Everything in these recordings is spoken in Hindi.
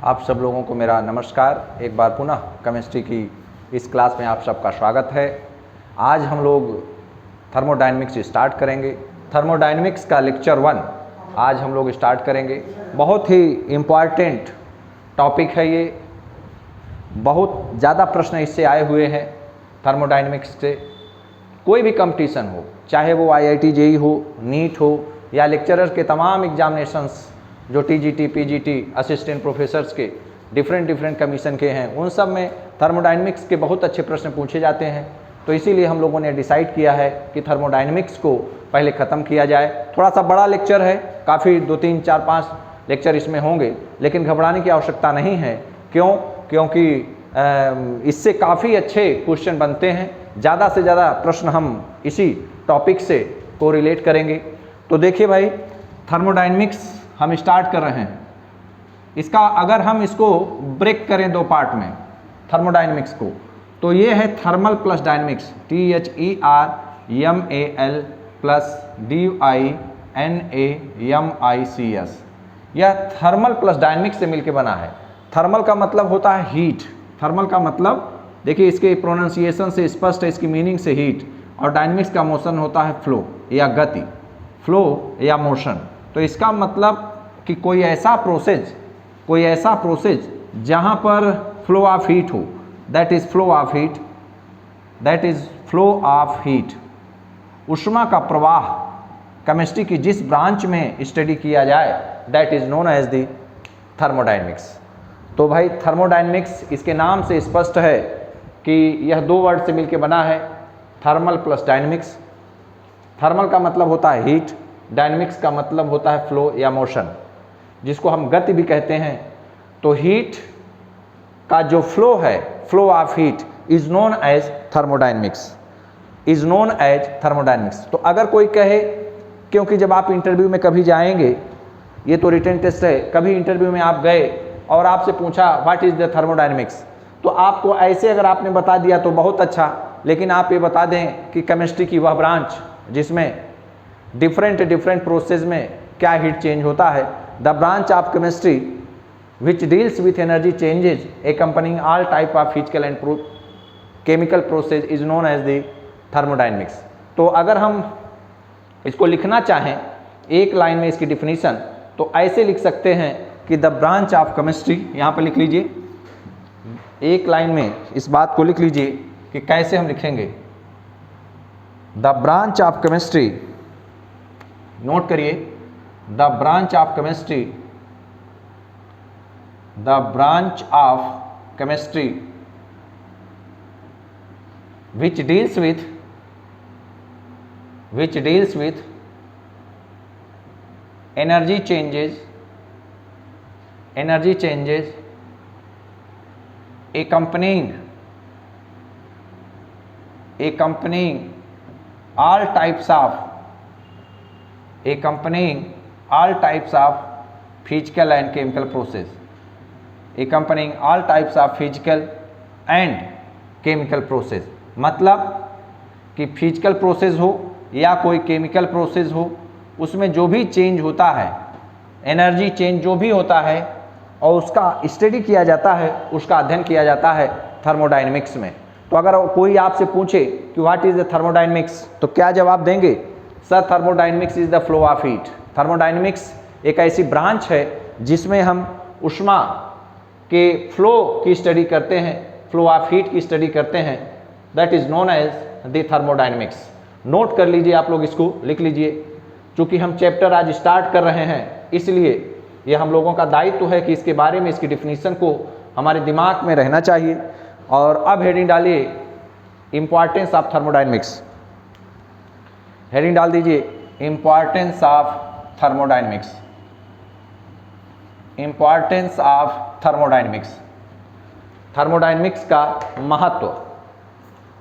आप सब लोगों को मेरा नमस्कार। एक बार पुनः केमिस्ट्री की इस क्लास में आप सबका स्वागत है। आज हम लोग थर्मोडायनेमिक्स स्टार्ट करेंगे। थर्मोडायनेमिक्स का लेक्चर 1 आज हम लोग स्टार्ट करेंगे। बहुत ही इम्पॉर्टेंट टॉपिक है ये, बहुत ज़्यादा प्रश्न इससे आए हुए हैं। थर्मोडायनेमिक्स से कोई भी कंपटीशन हो, चाहे वो IIT JEE हो, नीट हो या लेक्चरर के तमाम एग्जामिनेशंस जो TGT PGT असिस्टेंट प्रोफेसर्स के डिफरेंट कमीशन के हैं, उन सब में थर्मोडायनेमिक्स के बहुत अच्छे प्रश्न पूछे जाते हैं। तो इसीलिए हम लोगों ने डिसाइड किया है कि थर्मोडायनेमिक्स को पहले ख़त्म किया जाए। थोड़ा सा बड़ा लेक्चर है, काफ़ी 2 3 4 5 लेक्चर इसमें होंगे, लेकिन घबराने की आवश्यकता नहीं है। क्यों? क्योंकि इससे काफ़ी अच्छे क्वेश्चन बनते हैं। ज़्यादा से ज़्यादा प्रश्न हम इसी टॉपिक से कोरिलेट करेंगे। तो देखिए भाई, थर्मोडायनेमिक्स हम स्टार्ट कर रहे हैं। इसका अगर हम इसको ब्रेक करें 2 पार्ट में थर्मोडायनेमिक्स को, तो ये है thermal plus dynamics, THERMAL plus DINAMICS। यह थर्मल प्लस डायनेमिक्स से मिलकर बना है। थर्मल का मतलब होता है हीट। थर्मल का मतलब देखिए, इसके प्रोनाउंसिएशन से स्पष्ट है, इसकी मीनिंग से हीट। और डायनेमिक्स का मोशन होता है फ्लो या गति, फ्लो या मोशन। तो इसका मतलब कि कोई ऐसा प्रोसेस जहाँ पर फ्लो ऑफ हीट हो, that is flow of heat. ऊष्मा का प्रवाह केमिस्ट्री की जिस ब्रांच में स्टडी किया जाए, that is known as the thermodynamics. तो भाई थर्मोडायनेमिक्स, इसके नाम से स्पष्ट है कि यह 2 वर्ड से मिलकर बना है, थर्मल प्लस डायनेमिक्स। थर्मल का मतलब होता है हीट, डायनेमिक्स का मतलब होता है फ्लो या मोशन, जिसको हम गति भी कहते हैं। तो हीट का जो फ्लो है, flow of heat is known as thermodynamics, तो अगर कोई कहे, क्योंकि जब आप इंटरव्यू में कभी जाएंगे, ये तो रिटन टेस्ट है, कभी इंटरव्यू में आप गए और आपसे पूछा व्हाट इज द थर्मोडायनेमिक्स, तो आपको ऐसे अगर आपने बता दिया तो बहुत अच्छा, लेकिन आप ये बता दें कि केमिस्ट्री की वह ब्रांच जिसमें डिफरेंट प्रोसेस में क्या हीट चेंज होता है, the branch of chemistry which deals with energy changes accompanying all type of physical and chemical process is known as the thermodynamics. तो अगर हम इसको लिखना चाहें एक लाइन में इसकी डिफिनीशन, तो ऐसे लिख सकते हैं कि द ब्रांच ऑफ केमिस्ट्री, यहाँ पर लिख लीजिए, एक लाइन में इस बात को लिख लीजिए कि कैसे हम लिखेंगे। The branch of chemistry, note करिए, the branch of chemistry which deals with energy changes accompanying all types of physical and chemical process, मतलब कि फिजिकल प्रोसेस हो या कोई केमिकल प्रोसेस हो, उसमें जो भी चेंज होता है, एनर्जी चेंज जो भी होता है, और उसका स्टडी किया जाता है, उसका अध्ययन किया जाता है थर्मोडायनेमिक्स में। तो अगर कोई आपसे पूछे कि व्हाट इज द थर्मोडायनेमिक्स, तो क्या जवाब देंगे? Sir, thermodynamics is the flow of heat. Thermodynamics एक ऐसी ब्रांच है जिसमें हम ऊष्मा के फ्लो की स्टडी करते हैं, फ्लो ऑफ हीट की स्टडी करते हैं, that is known as the thermodynamics. Note कर लीजिए, आप लोग इसको लिख लीजिए। चूंकि हम चैप्टर आज स्टार्ट कर रहे हैं, इसलिए ये हम लोगों का दायित्व है कि इसके बारे में, इसकी डिफिनीशन को हमारे दिमाग में रहना चाहिए। और अब हेडिंग डालिए, इंपॉर्टेंस ऑफ थर्मोडायनेमिक्स। हेडिंग डाल दीजिए, importance of thermodynamics. Importance of thermodynamics, thermodynamics का महत्व,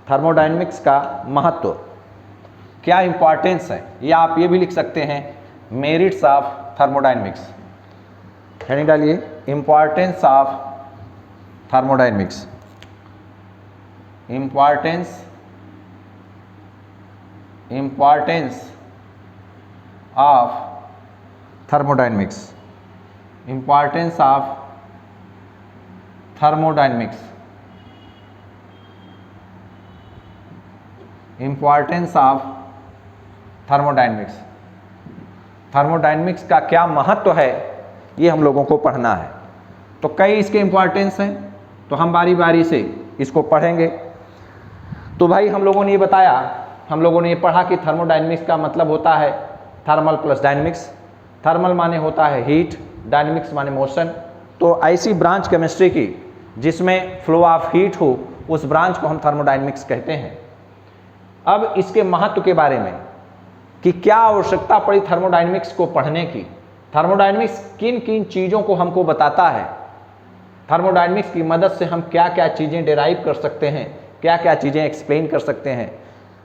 थर्मोडायनेमिक्स का महत्व, क्या इंपॉर्टेंस है, या आप ये भी लिख सकते हैं मेरिट्स ऑफ थर्मोडायनेमिक्स। हेडिंग डालिए, importance of thermodynamics, importance of thermodynamics, importance of thermodynamics, importance of thermodynamics. Thermodynamics का क्या महत्व है ये हम लोगों को पढ़ना है। तो कई इसके इंपॉर्टेंस हैं, तो हम बारी बारी से इसको पढ़ेंगे। तो भाई हम लोगों ने ये बताया, हम लोगों ने ये पढ़ा कि थर्मोडायनेमिक्स का मतलब होता है थर्मल प्लस डायनेमिक्स। थर्मल माने होता है हीट, डायनेमिक्स माने मोशन। तो ऐसी ब्रांच केमिस्ट्री की जिसमें फ्लो ऑफ हीट हो, उस ब्रांच को हम थर्मोडायनेमिक्स कहते हैं। अब इसके महत्व के बारे में कि क्या आवश्यकता पड़ी थर्मोडायनेमिक्स को पढ़ने की, थर्मोडायनेमिक्स किन किन चीज़ों को हमको बताता है, थर्मोडायनेमिक्स की मदद से हम क्या क्या चीज़ें डेराइव कर सकते हैं, क्या क्या चीज़ें एक्सप्लेन कर सकते हैं।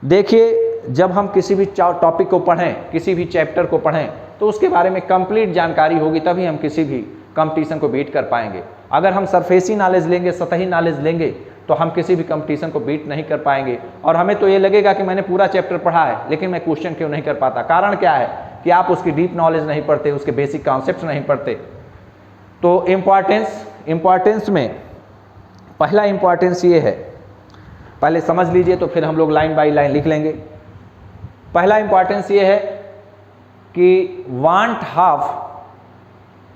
देखिए, जब हम किसी भी टॉपिक को पढ़ें, किसी भी चैप्टर को पढ़ें, तो उसके बारे में कंप्लीट जानकारी होगी, तभी हम किसी भी कंपटीशन को बीट कर पाएंगे। अगर हम सरफेसी नॉलेज लेंगे, सतही नॉलेज लेंगे, तो हम किसी भी कंपटीशन को बीट नहीं कर पाएंगे। और हमें तो ये लगेगा कि मैंने पूरा चैप्टर पढ़ा है, लेकिन मैं क्वेश्चन क्यों नहीं कर पाता। कारण क्या है कि आप उसकी डीप नॉलेज नहीं पढ़ते, उसके बेसिक कॉन्सेप्ट्स नहीं पढ़ते। तो इम्पॉर्टेंस में पहला इम्पॉर्टेंस ये है, पहले समझ लीजिए तो फिर हम लोग लाइन बाय लाइन लिख लेंगे। पहला इम्पॉर्टेंस ये है कि वांट हाफ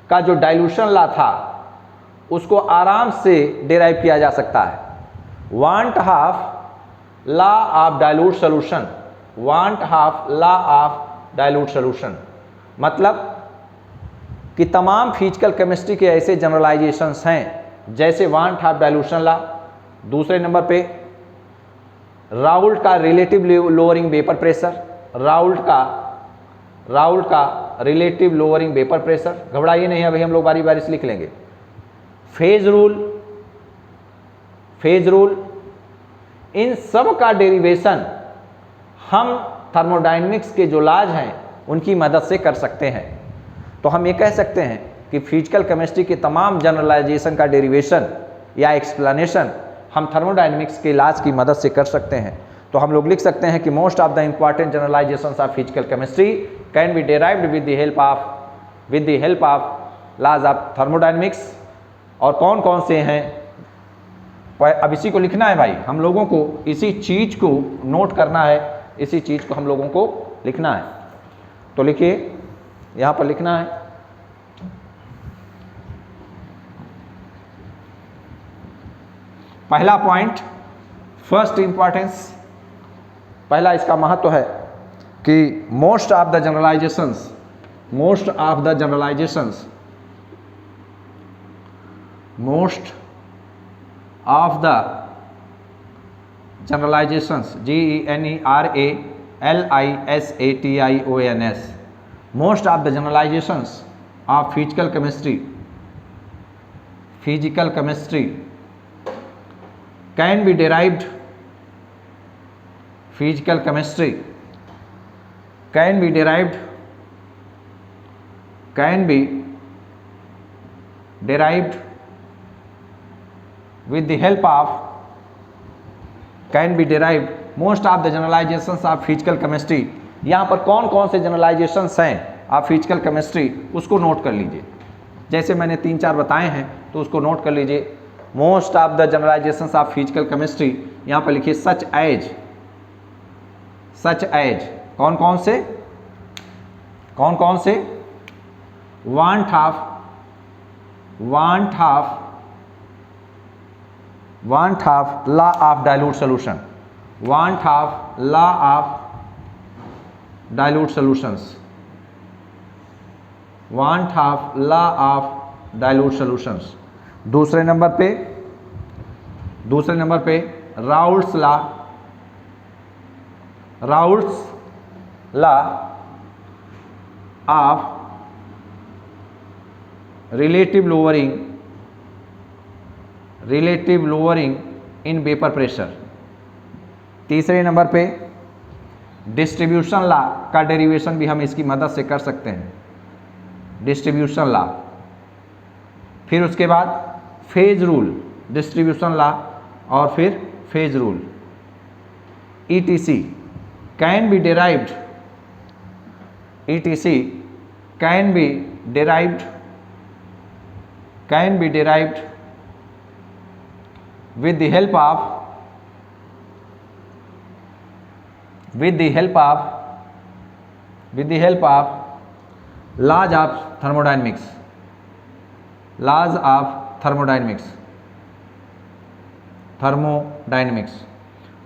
का जो डाइल्यूशन लॉ था उसको आराम से डिराइव किया जा सकता है। Want half law of dilute solution, want half law of dilute solution मतलब कि तमाम फिजिकल केमिस्ट्री के ऐसे जनरलाइजेशंस हैं जैसे वांट हाफ डाइल्यूशन लॉ। दूसरे नंबर पे राउल्ट का relative lowering vapour pressure, Raoult का रिलेटिव लोअरिंग वेपर प्रेशर। घबराइए नहीं, अभी हम लोग बारी बारी से लिख लेंगे। फेज रूल, इन सब का डेरिवेशन हम थर्मोडायनेमिक्स के जो लॉज हैं उनकी मदद से कर सकते हैं। तो हम ये कह सकते हैं कि फिजिकल केमिस्ट्री के तमाम जनरलाइजेशन का डेरिवेशन या एक्सप्लेनेशन हम थर्मोडायनेमिक्स के लॉज की मदद से कर सकते हैं। तो हम लोग लिख सकते हैं कि most of the important generalisations of physical chemistry can be derived with the help of laws of thermodynamics. और कौन कौन से हैं, अब इसी को लिखना है भाई, हम लोगों को इसी चीज को नोट करना है, इसी चीज को हम लोगों को लिखना है। तो लिखिए, यहां पर लिखना है पहला पॉइंट, फर्स्ट इंपॉर्टेंस, पहला इसका महत्व है कि most of the generalisations GENERALISATIONS, most of the generalizations of physical chemistry can be derived with the help of most of the generalizations of physical chemistry। यहाँ पर कौन कौन से जनरलाइजेशंस हैं आप फिजिकल केमिस्ट्री, उसको नोट कर लीजिए। जैसे मैंने 3-4 बताए हैं तो उसको नोट कर लीजिए। Most of the generalisations of physical chemistry, यहाँ पर लिखिए सच एज कौन कौन से want half law of dilute solution, दूसरे नंबर पे Raoult's law of relative lowering in vapour pressure. तीसरे नंबर पे डिस्ट्रीब्यूशन लॉ का डेरिवेशन भी हम इसकी मदद से कर सकते हैं, डिस्ट्रीब्यूशन लॉ। फिर उसके बाद फेज रूल, डिस्ट्रीब्यूशन लॉ और फिर phase rule. ETC can be derived with the help of laws of thermodynamics।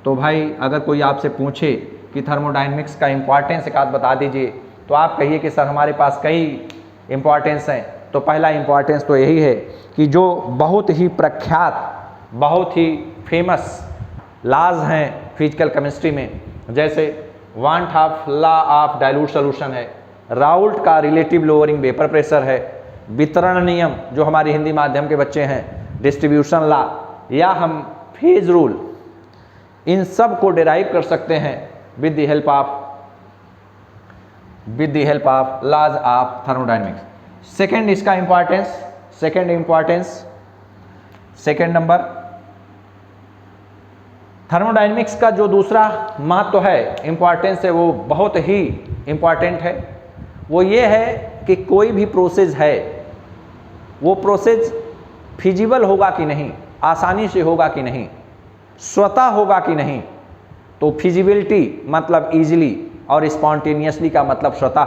तो भाई अगर कोई आपसे पूछे कि थर्मोडायनेमिक्स का इम्पॉर्टेंस एक आध बता दीजिए, तो आप कहिए कि सर हमारे पास कई इम्पॉर्टेंस हैं। तो पहला इम्पॉर्टेंस तो यही है कि जो बहुत ही प्रख्यात, बहुत ही फेमस लॉज हैं फिजिकल केमिस्ट्री में, जैसे want of law of dilute solution है, राउल्ट का रिलेटिव लोअरिंग वेपर प्रेशर है, वितरण नियम जो हमारे हिंदी माध्यम के बच्चे हैं, डिस्ट्रीब्यूशन लॉ, या हम फेज रूल, इन सब को डिराइव कर सकते हैं with the help of laws of thermodynamics. Second number, thermodynamics का जो दूसरा महत्व है, इंपॉर्टेंस है, वो बहुत ही इंपॉर्टेंट है। वो ये है कि कोई भी प्रोसेस है, वो प्रोसेस फिजिबल होगा कि नहीं, आसानी से होगा कि नहीं, स्वतः होगा कि नहीं। तो फिजिबिलिटी मतलब इजीली और स्पॉन्टेनियसली का मतलब स्वतः।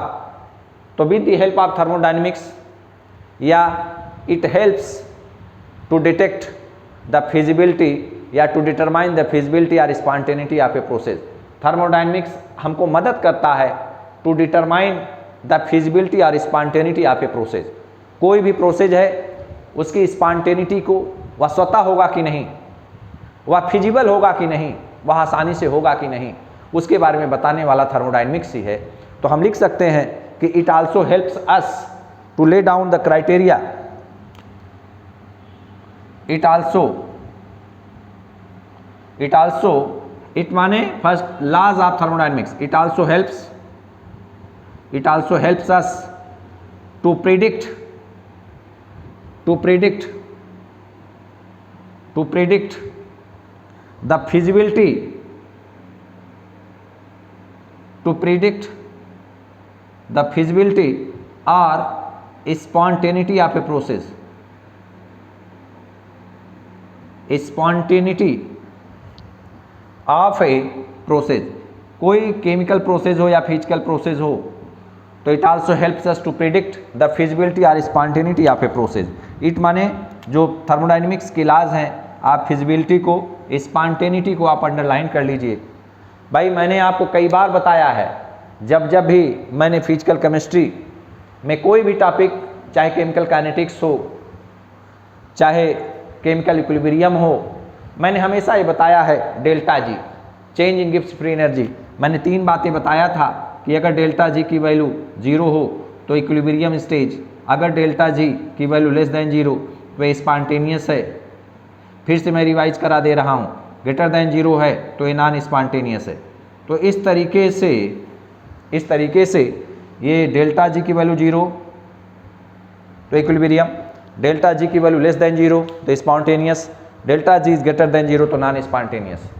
तो with the help of thermodynamics, या it helps to detect the feasibility या टू डिटरमाइन द फिजिबिलिटी और spontaneity of a process. Thermodynamics हमको मदद करता है टू डिटरमाइन द फिजिबिलिटी और स्पॉन्टेनिटी ऑफ ए प्रोसेस। कोई भी प्रोसेस है, उसकी स्पॉन्टेनिटी को, वह स्वतः होगा कि नहीं, वह फिजिबल होगा कि नहीं, वह आसानी से होगा कि नहीं, उसके बारे में बताने वाला थर्मोडायनेमिक्स ही है। तो हम लिख सकते हैं कि it also helps us to lay down the criteria, it माने first laws of thermodynamics, it also helps us to predict the feasibility or spontaneity of a process, कोई केमिकल प्रोसेस हो या फिजिकल प्रोसेस हो, तो it also helps us to predict the feasibility और spontaneity of a process. It माने जो थर्मोडायनेमिक्स के लॉज हैं, आप फिजिबिलिटी को, स्पॉन्टेनिटी को आप अंडरलाइन कर लीजिए। भाई मैंने आपको कई बार बताया है, जब भी मैंने फिजिकल केमिस्ट्री में कोई भी टॉपिक, चाहे केमिकल काइनेटिक्स हो, चाहे केमिकल इक्विलिब्रियम हो, मैंने हमेशा ये बताया है delta G, change in Gibbs free energy. मैंने 3 बातें बताया था कि अगर डेल्टा जी की वैल्यू 0 हो तो इक्विलिब्रियम स्टेज, अगर डेल्टा जी की वैल्यू लेस देन 0 तो स्पॉन्टेनियस है। फिर से मैं रिवाइज करा दे रहा हूँ, ग्रेटर देन 0 है तो ये नॉन स्पॉन्टेनियस है। तो इस तरीके से ये डेल्टा जी की वैल्यू 0 तो इक्विलिब्रियम, डेल्टा जी की वैल्यू लेस देन 0 तो spontaneous, delta G is greater than 0 तो नॉन स्पॉन्टेनियस।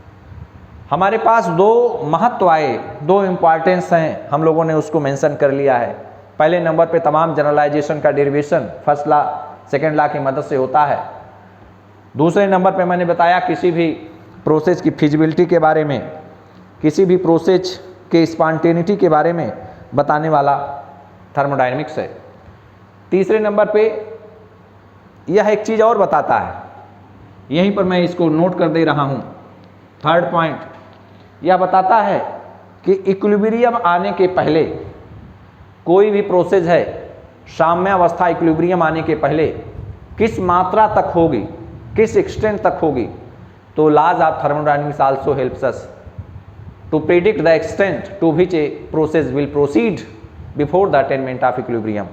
हमारे पास 2 महत्व आए, 2 इम्पॉर्टेंस हैं, हम लोगों ने उसको मेंशन कर लिया है। पहले नंबर पे तमाम जनरलाइजेशन का derivation first law second law की मदद से होता है। दूसरे नंबर पे मैंने बताया किसी भी प्रोसेस की फिजिबिलिटी के बारे में, किसी भी प्रोसेस के स्पॉन्टेनिटी के बारे में बताने वाला थर्मोडायनेमिक्स है। तीसरे नंबर पे यह एक चीज़ और बताता है, यहीं पर मैं इसको नोट कर दे रहा हूँ। थर्ड पॉइंट यह बताता है कि इक्विलिब्रियम आने के पहले, कोई भी प्रोसेस है, साम्यावस्था इक्विलिब्रियम आने के पहले किस मात्रा तक होगी, किस एक्सटेंट तक होगी, तो laws of thermodynamics also helps us to predict the extent to which a process will proceed before the attainment of equilibrium.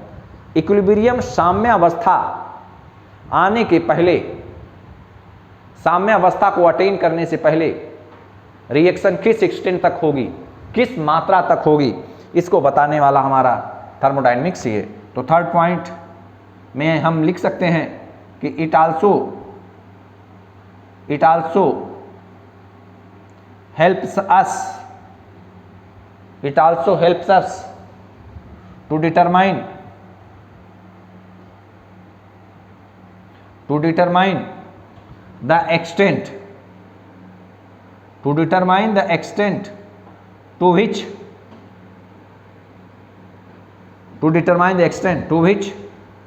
Equilibrium साम्यावस्था आने के पहले, साम्यावस्था को अटेन करने से पहले रिएक्शन किस एक्सटेंट तक होगी, किस मात्रा तक होगी, इसको बताने वाला हमारा थर्मोडायनेमिक्स ही है। तो थर्ड पॉइंट में हम लिख सकते हैं कि it also helps us to determine the extent to determine the extent to which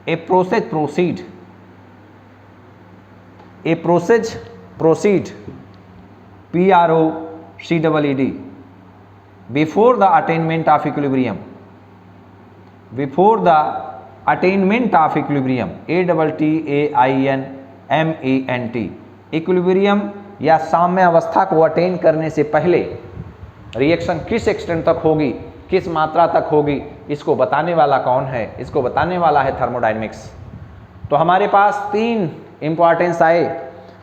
a process proceed PROCEED before the attainment of equilibrium ATTAINMENT equilibrium या साम्य अवस्था को अटेन करने से पहले रिएक्शन किस एक्सटेंट तक होगी, किस मात्रा तक होगी, इसको बताने वाला कौन है? इसको बताने वाला है थर्मोडायनेमिक्स। तो हमारे पास 3 इंपॉर्टेंस आए।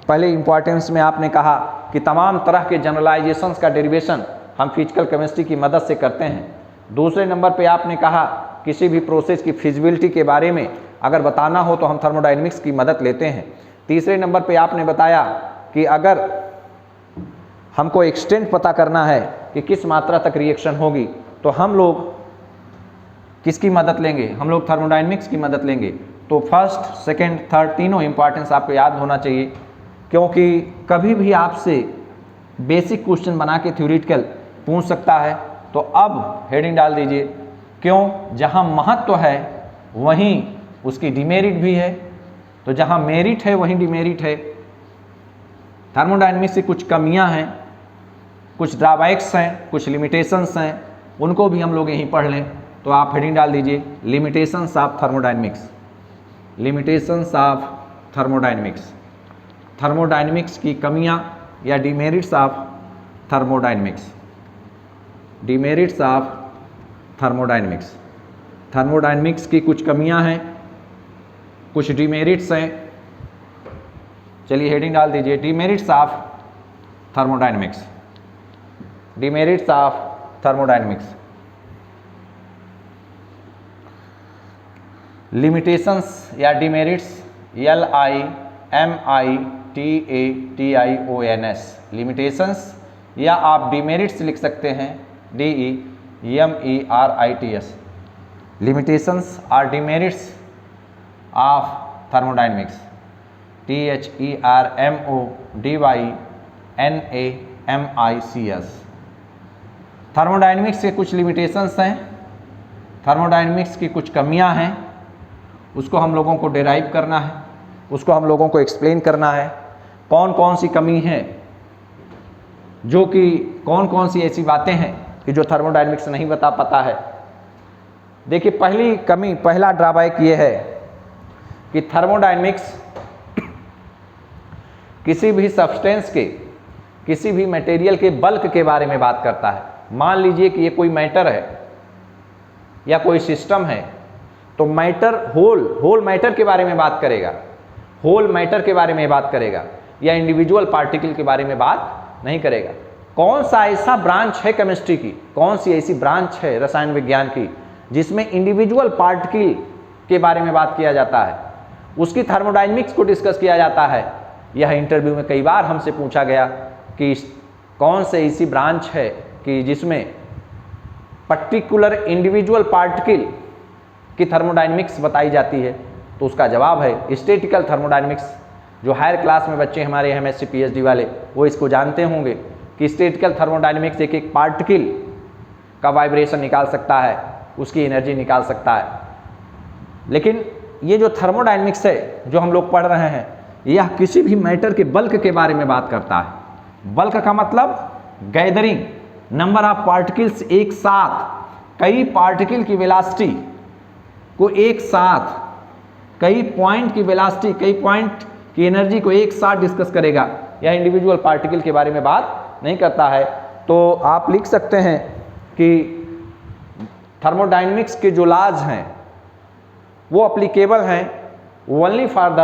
पहले इंपॉर्टेंस में आपने कहा कि तमाम तरह के जनरलाइजेशंस का डेरिवेशन हम फिजिकल केमिस्ट्री की मदद से करते हैं। दूसरे नंबर पे आपने कहा किसी भी प्रोसेस की फिजिबिलिटी के बारे में अगर बताना हो तो हम थर्मोडायनेमिक्स की मदद लेते हैं। तीसरे नंबर पे आपने बताया कि अगर हमको एक्सटेंट पता करना है कि किस मात्रा तक रिएक्शन होगी तो हम लोग किसकी मदद लेंगे? हम लोग थर्मोडायनेमिक्स की मदद लेंगे। तो फर्स्ट, सेकंड, थर्ड तीनों इंपॉर्टेंस आपको याद होना चाहिए, क्योंकि कभी भी आपसे बेसिक क्वेश्चन बना के थ्योरेटिकल पूछ सकता है। तो अब हेडिंग डाल दीजिए, क्यों? जहाँ महत्व है वहीं उसकी डिमेरिट भी है, तो जहाँ मेरिट है वहीं डिमेरिट है। थर्मोडायनेमिक्स से कुछ कमियां हैं, कुछ ड्रॉबैक्स हैं, कुछ लिमिटेशंस हैं, उनको भी हम लोग यहीं पढ़ लें। तो आप हेडिंग डाल दीजिए limitations of thermodynamics. Limitations of thermodynamics, thermodynamics की कमियां या demerits of thermodynamics, demerits of thermodynamics. Thermodynamics की कुछ कमियां हैं, कुछ डिमेरिट्स हैं। चलिए हेडिंग डाल दीजिए demerits of thermodynamics, demerits of thermodynamics. Limitations या डिमेरिट्स LIMITATIONS, लिमिटेशंस, या आप डिमेरिट्स लिख सकते हैं DEMERITS। लिमिटेशंस और demerits of thermodynamics, THERMODYNAMICS। Thermodynamics के कुछ लिमिटेशंस हैं, थर्मोडायनेमिक्स की कुछ कमियां हैं, उसको हम लोगों को डिराइव करना है, उसको हम लोगों को एक्सप्लेन करना है। कौन कौन सी कमी है, जो कि कौन कौन सी ऐसी बातें हैं कि जो थर्मोडायनेमिक्स नहीं बता पाता है। देखिए, पहली कमी, पहला ड्रॉबैक ये है कि थर्मोडायनेमिक्स किसी भी सब्सटेंस के, किसी भी मटेरियल के बल्क के बारे में बात करता है। मान लीजिए कि ये कोई मैटर है या कोई सिस्टम है, तो मैटर होल मैटर के बारे में बात करेगा, होल मैटर के बारे में बात करेगा, या इंडिविजुअल पार्टिकल के बारे में बात नहीं करेगा। कौन सा ऐसा ब्रांच है केमिस्ट्री की, कौन सी ऐसी ब्रांच है रसायन विज्ञान की जिसमें इंडिविजुअल पार्टिकल के बारे में बात किया जाता है, उसकी थर्मोडायनेमिक्स को डिस्कस किया जाता है। यह इंटरव्यू में कई बार हमसे पूछा गया कि कौन से ऐसी ब्रांच है कि जिसमें पर्टिकुलर इंडिविजुअल पार्टिकल की थर्मोडायनेमिक्स बताई जाती है। तो उसका जवाब है स्टैटिकल थर्मोडायनेमिक्स। जो हायर क्लास में बच्चे हमारे MSc PhD वाले, वो इसको जानते होंगे कि स्टैटिकल थर्मोडायनेमिक्स एक एक पार्टिकल का वाइब्रेशन निकाल सकता है, उसकी एनर्जी निकाल सकता है। लेकिन ये जो थर्मोडायनेमिक्स है जो हम लोग पढ़ रहे हैं, यह किसी भी मैटर के बल्क के बारे में बात करता है। बल्क का मतलब गैदरिंग, नंबर ऑफ पार्टिकल्स एक साथ, कई पार्टिकल की वेलोसिटी को एक साथ, कई पॉइंट की वेलोसिटी, कई पॉइंट की एनर्जी को एक साथ डिस्कस करेगा। यह इंडिविजुअल पार्टिकल के बारे में बात नहीं करता है। तो आप लिख सकते हैं कि थर्मोडायनेमिक्स के जो लॉज हैं वो अप्लीकेबल हैं only for the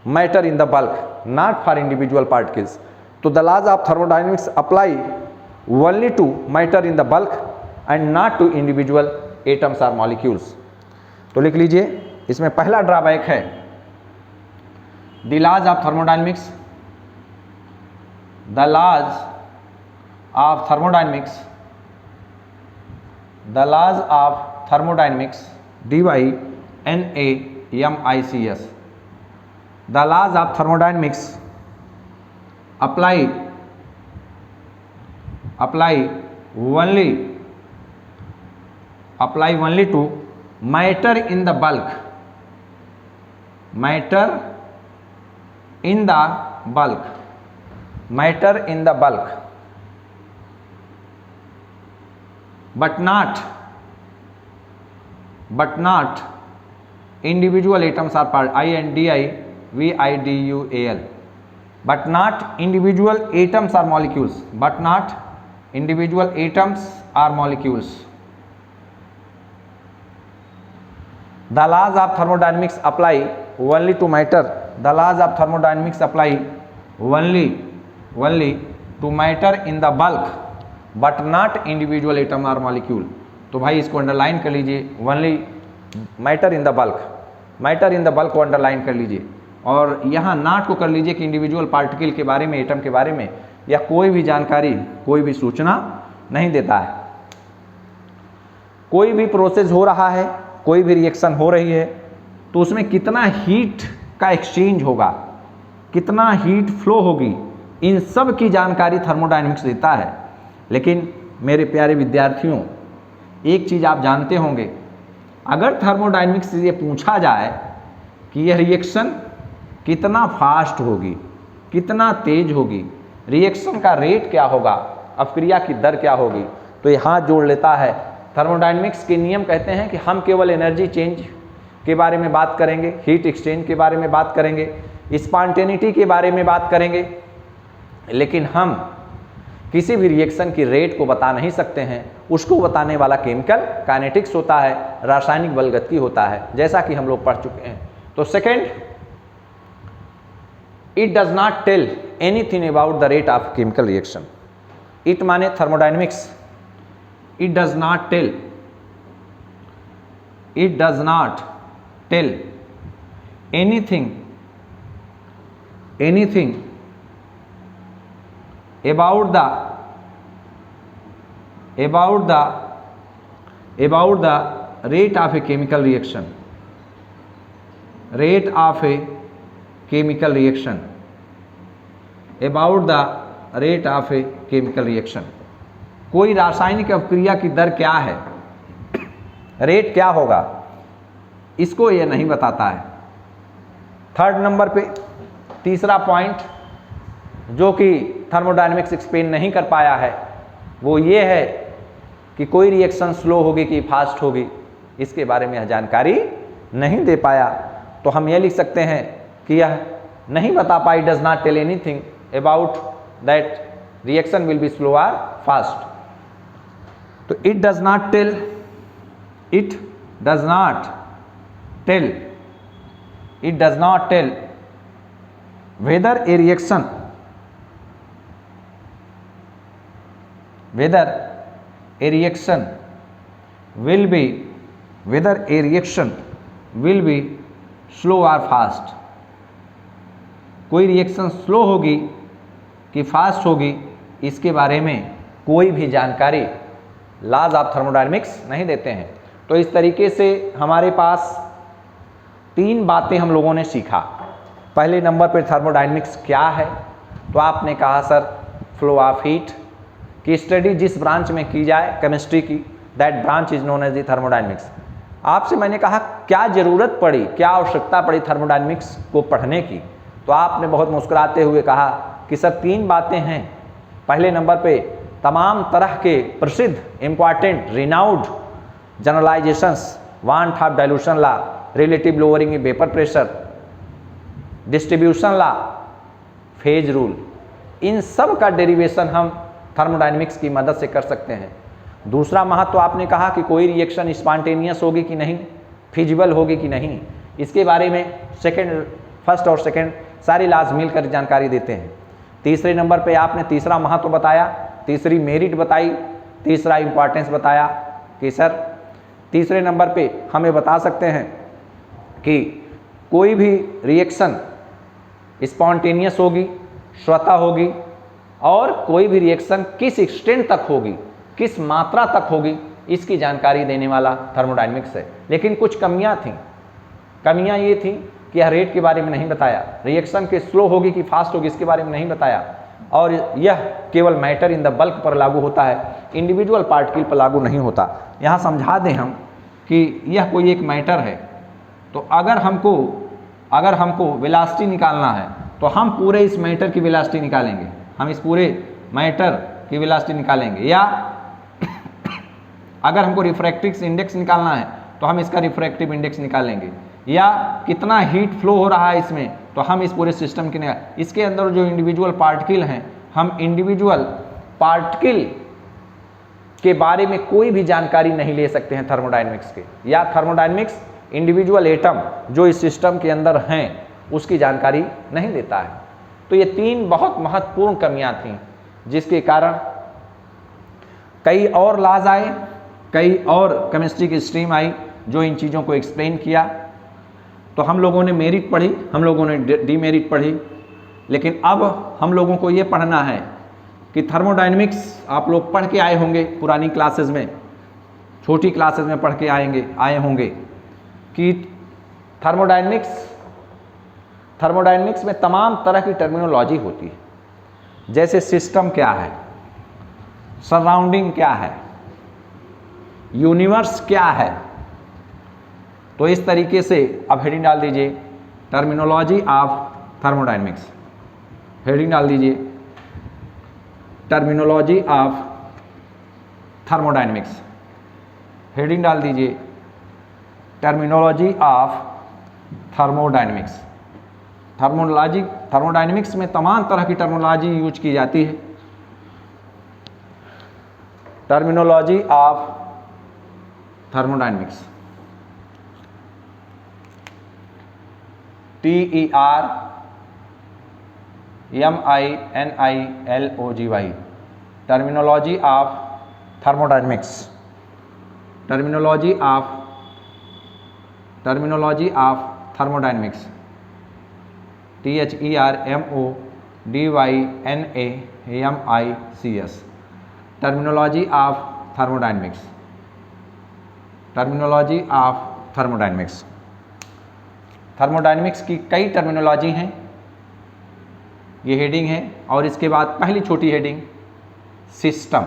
matter in the bulk, not for individual particles. तो the laws of thermodynamics apply only to matter in the bulk and not to individual atoms और मॉलिक्यूल्स। तो लिख लीजिए, इसमें पहला ड्रॉबैक है the laws of thermodynamics, the laws of thermodynamics, the laws of thermodynamics DYNAMICS, the laws of thermodynamics apply only to matter in the bulk, but not individual atoms are part, individual, but not individual atoms are molecules, The laws of thermodynamics apply only to matter, only to matter in the bulk, but not individual atom or molecule. तो भाई इसको अंडरलाइन कर लीजिए, only matter in the bulk को अंडरलाइन कर लीजिए, और यहाँ नॉट को कर लीजिए कि इंडिविजुअल पार्टिकल के बारे में, एटम के बारे में या कोई भी जानकारी, कोई भी सूचना नहीं देता है। कोई भी प्रोसेस हो रहा है, कोई भी रिएक्शन हो रही है, तो उसमें कितना हीट का एक्सचेंज होगा, कितना हीट फ्लो होगी, इन सब की जानकारी थर्मोडायनेमिक्स देता है। लेकिन मेरे प्यारे विद्यार्थियों, एक चीज़ आप जानते होंगे, अगर थर्मोडायनेमिक्स से ये पूछा जाए कि यह रिएक्शन कितना फास्ट होगी, कितना तेज होगी, रिएक्शन का रेट क्या होगा, अपक्रिया की दर क्या होगी, तो ये हाथ जोड़ लेता है। थर्मोडायनेमिक्स के नियम कहते हैं कि हम केवल एनर्जी चेंज के बारे में बात करेंगे, हीट एक्सचेंज के बारे में बात करेंगे, स्पॉन्टेनिटी के बारे में बात करेंगे, लेकिन हम किसी भी रिएक्शन की रेट को बता नहीं सकते हैं। उसको बताने वाला केमिकल काइनेटिक्स होता है, रासायनिक बलगति होता है, जैसा कि हम लोग पढ़ चुके हैं। तो second, it does not tell anything about the rate of chemical reaction. It माने thermodynamics, it does not tell anything about the rate of a chemical reaction, about the rate of a chemical reaction। कोई रासायनिक अपक्रिया की दर क्या है, रेट क्या होगा, इसको ये नहीं बताता है। थर्ड नंबर पे तीसरा पॉइंट जो कि थर्मोडायनेमिक्स एक्सप्लेन नहीं कर पाया है, वो ये है कि कोई रिएक्शन स्लो होगी कि फास्ट होगी, इसके बारे में यह जानकारी नहीं दे पाया। तो हम ये लिख सकते हैं कि यह नहीं बता पाई, does not tell anything about that reaction will be slow और फास्ट। तो it does not tell whether a reaction will be slow or fast। कोई रिएक्शन स्लो होगी कि फास्ट होगी, इसके बारे में कोई भी जानकारी लॉज ऑफ थर्मोडायनेमिक्स नहीं देते हैं। तो इस तरीके से हमारे पास तीन बातें हम लोगों ने सीखा। पहले नंबर पर थर्मोडायनेमिक्स क्या है, तो आपने कहा सर फ्लो ऑफ हीट की स्टडी जिस ब्रांच में की जाए केमिस्ट्री की, that branch is known as the thermodynamics. आपसे मैंने कहा क्या ज़रूरत पड़ी, क्या आवश्यकता पड़ी थर्मोडायनेमिक्स को पढ़ने की, तो आपने बहुत मुस्कुराते हुए कहा कि सर तीन बातें हैं। पहले नंबर पे तमाम तरह के प्रसिद्ध important renowned generalisations, van't Hoff dilution law, relative lowering in vapour pressure, distribution law, phase rule, इन सब का डेरिवेशन हम थर्मोडायनेमिक्स की मदद से कर सकते हैं। दूसरा महत्व आपने कहा कि कोई रिएक्शन स्पॉन्टेनियस होगी कि नहीं, फिजिबल होगी कि नहीं, इसके बारे में फर्स्ट और सेकंड सारी लॉज मिलकर जानकारी देते हैं। तीसरे नंबर पे आपने तीसरा महत्व बताया, तीसरी मेरिट बताई, तीसरा इम्पॉर्टेंस बताया कि सर तीसरे नंबर पे हमें बता सकते हैं कि कोई भी रिएक्शन स्पॉन्टेनियस होगी, स्वतः होगी, और कोई भी रिएक्शन किस एक्सटेंट तक होगी, किस मात्रा तक होगी, इसकी जानकारी देने वाला थर्मोडायनेमिक्स है। लेकिन कुछ कमियां थीं। कमियां ये थी कि यह रेट के बारे में नहीं बताया, रिएक्शन के स्लो होगी कि फास्ट होगी इसके बारे में नहीं बताया, और यह केवल मैटर इन द बल्क पर लागू होता है, इंडिविजुअल पार्टिकल पर लागू नहीं होता। यहाँ समझा दें हम कि यह कोई एक मैटर है, तो अगर हमको वेलोसिटी निकालना है तो हम पूरे इस मैटर की वेलोसिटी निकालेंगे, हम इस पूरे मैटर की वेलोसिटी निकालेंगे। या अगर हमको रिफ्रैक्टिव इंडेक्स निकालना है तो हम इसका रिफ्रैक्टिव इंडेक्स निकालेंगे। या कितना हीट फ्लो हो रहा है इसमें, तो हम इस पूरे सिस्टम के इसके अंदर जो इंडिविजुअल पार्टिकल हैं, हम इंडिविजुअल पार्टिकल के बारे में कोई भी जानकारी नहीं ले सकते हैं थर्मोडायनेमिक्स के। या थर्मोडायनेमिक्स इंडिविजुअल एटम जो इस सिस्टम के अंदर हैं उसकी जानकारी नहीं देता है। तो ये 3 बहुत महत्वपूर्ण कमियां थीं, जिसके कारण कई और लॉज आए, कई और केमिस्ट्री की स्ट्रीम आई जो इन चीज़ों को एक्सप्लेन किया। तो हम लोगों ने मेरिट पढ़ी, हम लोगों ने डीमेरिट पढ़ी, लेकिन अब हम लोगों को ये पढ़ना है कि थर्मोडायनेमिक्स आप लोग पढ़ के आए होंगे पुरानी क्लासेस में, छोटी क्लासेस में पढ़ के आए होंगे कि थर्मोडायनेमिक्स में तमाम तरह की टर्मिनोलॉजी होती है। जैसे सिस्टम क्या है, सराउंडिंग क्या है, यूनिवर्स क्या है। तो इस तरीके से अब हेडिंग डाल दीजिए टर्मिनोलॉजी ऑफ थर्मोडायनेमिक्स, हेडिंग डाल दीजिए टर्मिनोलॉजी ऑफ थर्मोडायनेमिक्स, हेडिंग डाल दीजिए टर्मिनोलॉजी ऑफ थर्मोडायनेमिक्स। थर्मोडायनेमिक्स में तमाम तरह की टर्मिनोलॉजी यूज की जाती है। Terminology of thermodynamics, TERMINILOGY, terminology of thermodynamics, terminology of thermodynamics, THERMODYNAMICS, terminology of thermodynamics, terminology of thermodynamics. Thermodynamics की कई टर्मिनोलॉजी हैं, ये हेडिंग है। और इसके बाद पहली छोटी हेडिंग सिस्टम।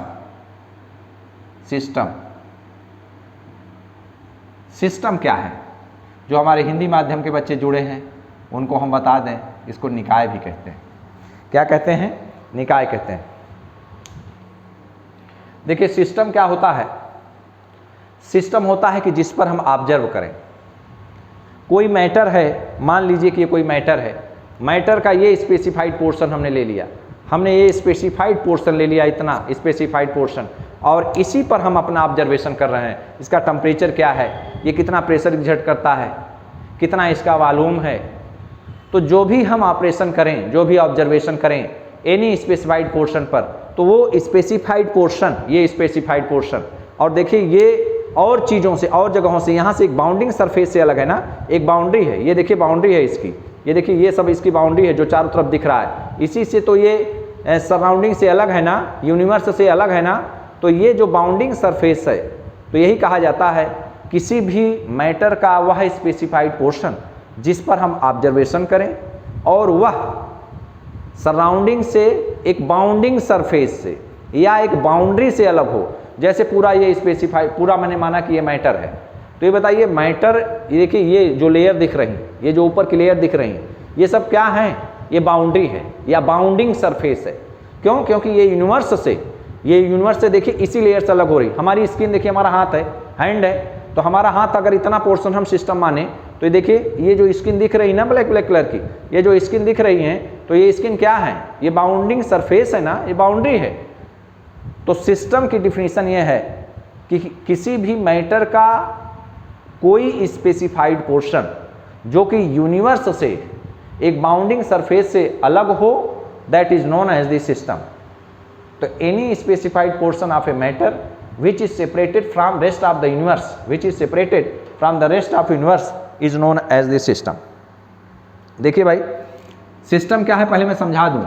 सिस्टम क्या है? जो हमारे हिंदी माध्यम के बच्चे जुड़े हैं उनको हम बता दें, इसको निकाय भी कहते हैं। क्या कहते हैं? निकाय कहते हैं। देखिए सिस्टम क्या होता है? सिस्टम होता है कि जिस पर हम ऑब्जर्व करें। कोई मैटर है, मान लीजिए कि ये कोई मैटर है, मैटर का ये स्पेसिफाइड पोर्शन हमने ले लिया, हमने ये स्पेसिफाइड पोर्शन ले लिया, इतना स्पेसिफाइड पोर्शन, और इसी पर हम अपना ऑब्जर्वेशन कर रहे हैं। इसका टेम्परेचर क्या है, ये कितना प्रेशर एग्जर्ट करता है, कितना इसका वॉल्यूम है। तो जो भी हम ऑपरेशन करें, जो भी ऑब्जर्वेशन करें एनी स्पेसिफाइड पोर्शन पर, तो वो स्पेसिफाइड पोर्शन, ये स्पेसिफाइड पोर्शन, और देखिए ये और चीज़ों से, और जगहों से, यहाँ से एक बाउंडिंग सरफेस से अलग है ना, एक बाउंड्री है, ये देखिए बाउंड्री है इसकी, ये देखिए ये सब इसकी बाउंड्री है जो चारों तरफ दिख रहा है। इसी से तो ये सराउंडिंग से अलग है ना, यूनिवर्स से अलग है ना, तो ये जो बाउंडिंग सरफेस है, तो यही कहा जाता है किसी भी मैटर का वह स्पेसिफाइड पोर्शन जिस पर हम ऑब्जर्वेशन करें और वह सराउंडिंग से एक बाउंडिंग सरफेस से या एक बाउंड्री से अलग हो। जैसे पूरा ये स्पेसिफाइड, पूरा मैंने माना कि ये मैटर है, तो ये बताइए मैटर, ये देखिए ये जो लेयर दिख रही है, ये जो ऊपर की लेयर दिख रही है, ये सब क्या है? ये बाउंड्री है या बाउंडिंग सरफेस है। क्यों? क्योंकि ये यूनिवर्स से देखिए इसी लेयर से अलग हो रही। हमारी स्किन देखिए, हमारा हाथ है, हैंड है, तो हमारा हाथ अगर इतना पोर्शन हम सिस्टम माने, तो ये देखिए ये जो स्किन दिख रही है ना ब्लैक कलर की, ये जो स्किन दिख रही है, तो ये स्किन क्या है? ये बाउंडिंग सरफेस है ना, ये बाउंड्री है। तो सिस्टम की डिफिनीशन ये है कि किसी भी मैटर का कोई स्पेसिफाइड पोर्शन जो कि यूनिवर्स से एक बाउंडिंग सरफेस से अलग हो, that is known as the system. तो any specified portion of a matter which is separated from rest of the universe, which is separated from the rest of universe is known as the system। देखिए भाई सिस्टम क्या है पहले मैं समझा दूं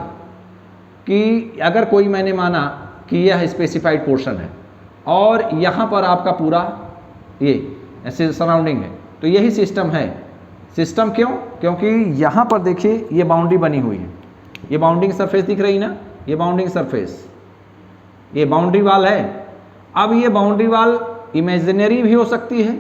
कि अगर कोई मैंने माना कि यह स्पेसिफाइड पोर्शन है और यहाँ पर आपका पूरा ये ऐसे सराउंडिंग है, तो यही सिस्टम है। सिस्टम क्यों? क्योंकि यहाँ पर देखिए ये बाउंड्री बनी हुई है, ये बाउंडिंग सरफेस दिख रही ना, ये बाउंडिंग सरफेस, ये बाउंड्री वाल है। अब ये बाउंड्री वाल इमेजिनरी भी हो सकती है,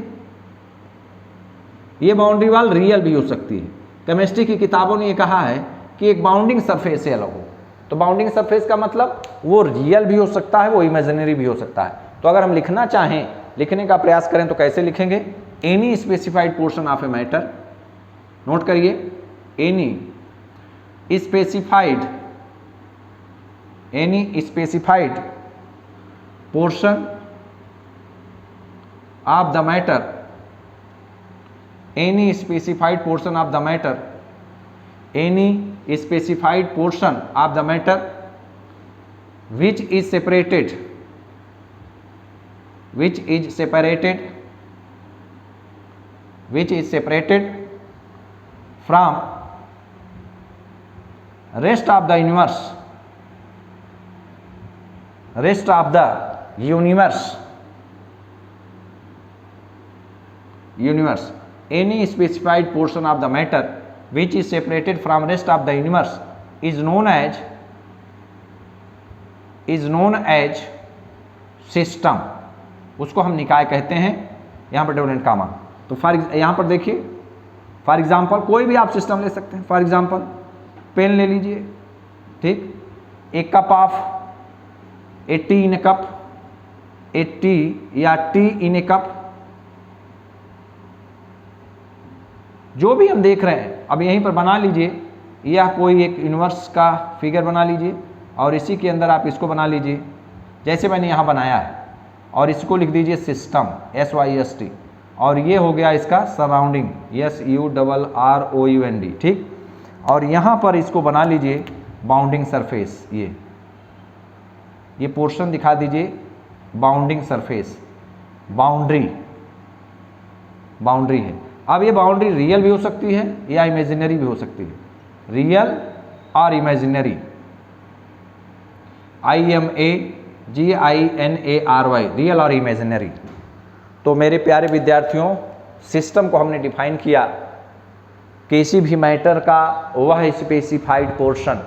ये बाउंड्री वाल रियल भी हो सकती है। केमिस्ट्री की किताबों ने ये कहा है कि एक बाउंडिंग सरफेस से अलग हो, तो बाउंडिंग सरफेस का मतलब वो रियल भी हो सकता है, वो इमेजिनरी भी हो सकता है। तो अगर हम लिखना चाहें, लिखने का प्रयास करें तो कैसे लिखेंगे? Any specified portion of a matter, note करिए, any specified portion of the matter, any specified portion of the matter, any specified portion of the matter which is separated from rest of the universe, any specified portion of the matter which is separated from rest of the universe is known as system। उसको हम निकाय कहते हैं। यहाँ पर डेवलेंट कामा, तो यहाँ पर देखिए, फॉर एग्जाम्पल कोई भी आप सिस्टम ले सकते हैं। फॉर एग्जाम्पल पेन ले लीजिए, ठीक, a cup of a tea in a cup, a tea या टी इन ए कप, जो भी हम देख रहे हैं। अब यहीं पर बना लीजिए, यह कोई एक यूनिवर्स का फिगर बना लीजिए और इसी के अंदर आप इसको बना लीजिए जैसे मैंने यहाँ बनाया है, और इसको लिख दीजिए सिस्टम, SYST, और ये हो गया इसका सराउंडिंग, SURROUND, ठीक। और यहाँ पर इसको बना लीजिए बाउंडिंग सरफेस, ये पोर्शन दिखा दीजिए बाउंडिंग सरफेस, बाउंड्री है। अब ये बाउंड्री रियल भी हो सकती है या इमेजिनरी भी हो सकती है, रियल और इमेजिनरी, IMAGINARY, रियल और इमेजिनरी। तो मेरे प्यारे विद्यार्थियों, सिस्टम को हमने डिफाइन किया, किसी भी मैटर का वह स्पेसिफाइड पोर्शन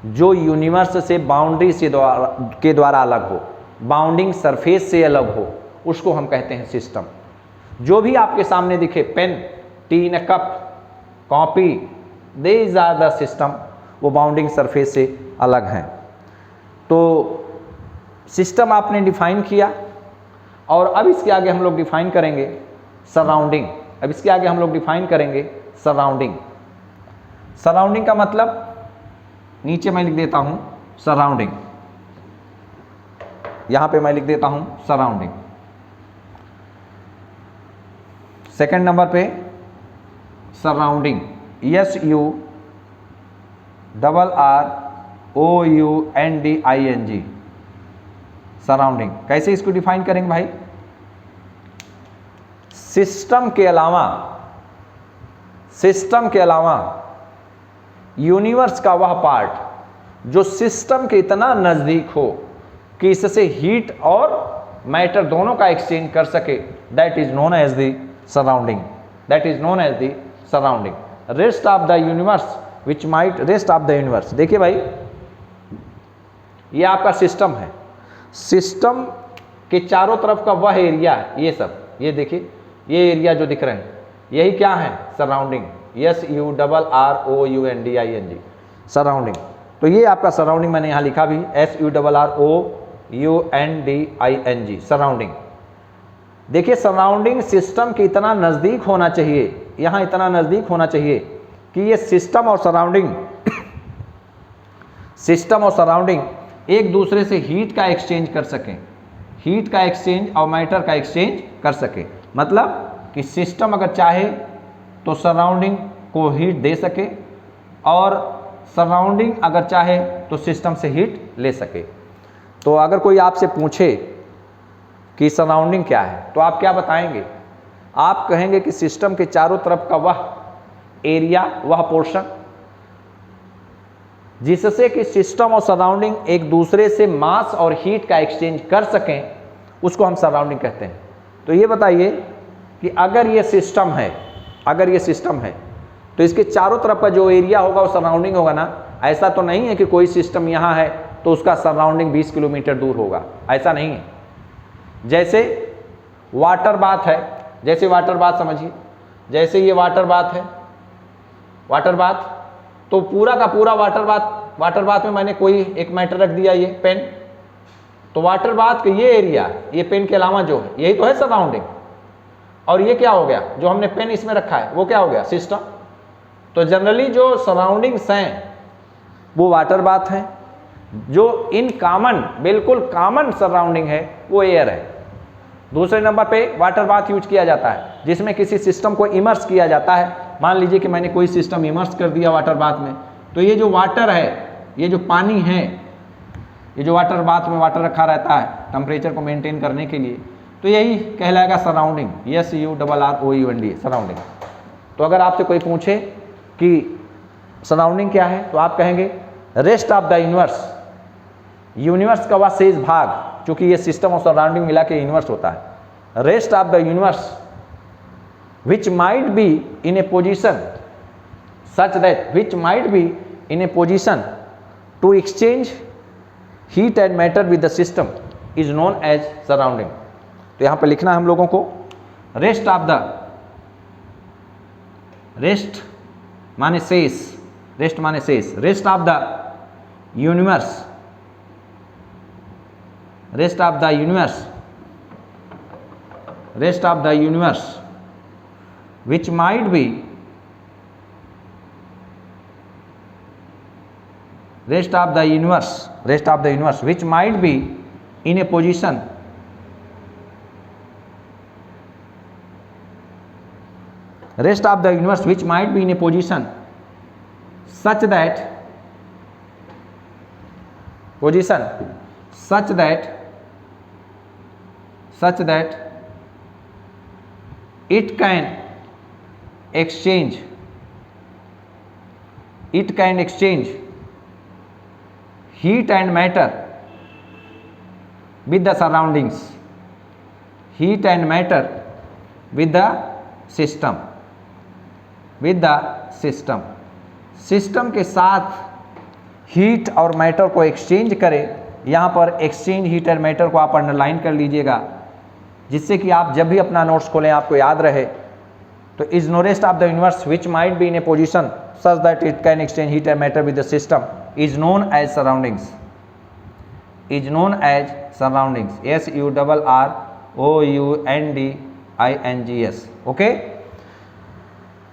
जो यूनिवर्स से बाउंड्री के द्वारा अलग हो, बाउंडिंग सरफेस से अलग हो, उसको हम कहते हैं सिस्टम। जो भी आपके सामने दिखे, pen, tea in a cup, copy, these are the system, वो बाउंडिंग सरफेस से अलग हैं। तो सिस्टम आपने डिफाइन किया, और अब इसके आगे हम लोग डिफाइन करेंगे सराउंडिंग। सराउंडिंग का मतलब नीचे मैं लिख देता हूं सराउंडिंग, यहां पे मैं लिख देता हूं सराउंडिंग। सेकंड नंबर पे सराउंडिंग, SURROUNDING, सराउंडिंग। कैसे इसको डिफाइन करेंगे भाई? सिस्टम के अलावा यूनिवर्स का वह पार्ट जो सिस्टम के इतना नजदीक हो कि इससे हीट और मैटर दोनों का एक्सचेंज कर सके, that is known as the surrounding, rest of the universe which might, rest of the universe. देखिए भाई, ये आपका सिस्टम है, सिस्टम के चारों तरफ का वह एरिया, ये सब, ये देखिए, ये एरिया जो दिख रहे हैं, यही क्या है? Surrounding, SURROUNDING, surrounding. तो ये आपका सराउंडिंग मैंने यहाँ लिखा भी, SURROUNDING, सराउंडिंग। देखिए, सराउंडिंग सिस्टम के इतना नज़दीक होना चाहिए, यहाँ इतना नज़दीक होना चाहिए कि ये सिस्टम और सराउंडिंग एक दूसरे से हीट का एक्सचेंज कर सकें, हीट का एक्सचेंज और मैटर का एक्सचेंज कर सके। मतलब कि सिस्टम अगर चाहे तो सराउंडिंग को हीट दे सके, और सराउंडिंग अगर चाहे तो सिस्टम से हीट ले सके। तो अगर कोई आपसे पूछे कि सराउंडिंग क्या है, तो आप क्या बताएंगे? आप कहेंगे कि सिस्टम के चारों तरफ का वह एरिया, वह पोर्शन जिससे कि सिस्टम और सराउंडिंग एक दूसरे से मास और हीट का एक्सचेंज कर सकें, उसको हम सराउंडिंग कहते हैं। तो ये बताइए कि अगर ये सिस्टम है तो इसके चारों तरफ का जो एरिया होगा वो सराउंडिंग होगा ना, ऐसा तो नहीं है कि कोई सिस्टम यहाँ है तो उसका सराउंडिंग 20 किलोमीटर दूर होगा, ऐसा नहीं है। जैसे वाटर बाथ है, जैसे वाटर बाथ समझिए, जैसे ये वाटर बाथ है, वाटर बाथ, तो पूरा का पूरा वाटर बाथ में मैंने कोई एक मैटर रख दिया, ये पेन, तो वाटर बाथ का ये एरिया, ये पेन के अलावा जो है यही तो है सराउंडिंग। और ये क्या हो गया, जो हमने पेन इसमें रखा है वो क्या हो गया, सिस्टम। तो जनरली जो सराउंडिंग्स हैं वो वाटर बाथ हैं, जो इन कॉमन, बिल्कुल कॉमन सराउंडिंग है वो एयर है। दूसरे नंबर पे वाटर बाथ यूज किया जाता है जिसमें किसी सिस्टम को इमर्स किया जाता है। मान लीजिए कि मैंने कोई सिस्टम इमर्स कर दिया वाटर बाथ में, तो ये जो वाटर है, ये जो पानी है, ये जो वाटर बाथ में वाटर रखा रहता है टेम्परेचर को मेंटेन करने के लिए, तो यही कहलाएगा सराउंडिंग, SURROUND, सराउंडिंग। तो अगर आपसे कोई पूछे कि सराउंडिंग क्या है तो आप कहेंगे rest of the universe, universe का वह शेष भाग, चूंकि ये सिस्टम और सराउंडिंग मिला के यूनिवर्स होता है, rest of the universe which might be in a position such that which might be in a position to exchange heat and matter with the system is known as surrounding। तो यहाँ पर लिखना है हम लोगों को रेस्ट ऑफ द, रेस्ट माने शेष, रेस्ट माने शेष, rest of the universe, rest of the universe, rest of the universe which might be, rest of the universe, rest of the universe which might be in a position, rest of the universe which might be in a position such that, position such that it can exchange, it can exchange heat and matter with the surroundings, heat and matter with the system, with the system, system के साथ हीट और मैटर को एक्सचेंज करें। यहाँ पर एक्सचेंज हीट एंड मैटर को आप अंडरलाइन कर लीजिएगा, जिससे कि आप जब भी अपना नोट्स खोलें आपको याद रहे। तो is no rest of the universe which might be in a position such that it can exchange heat and matter with the system is known as surroundings, is known as surroundings, SURROUNDINGS। Okay,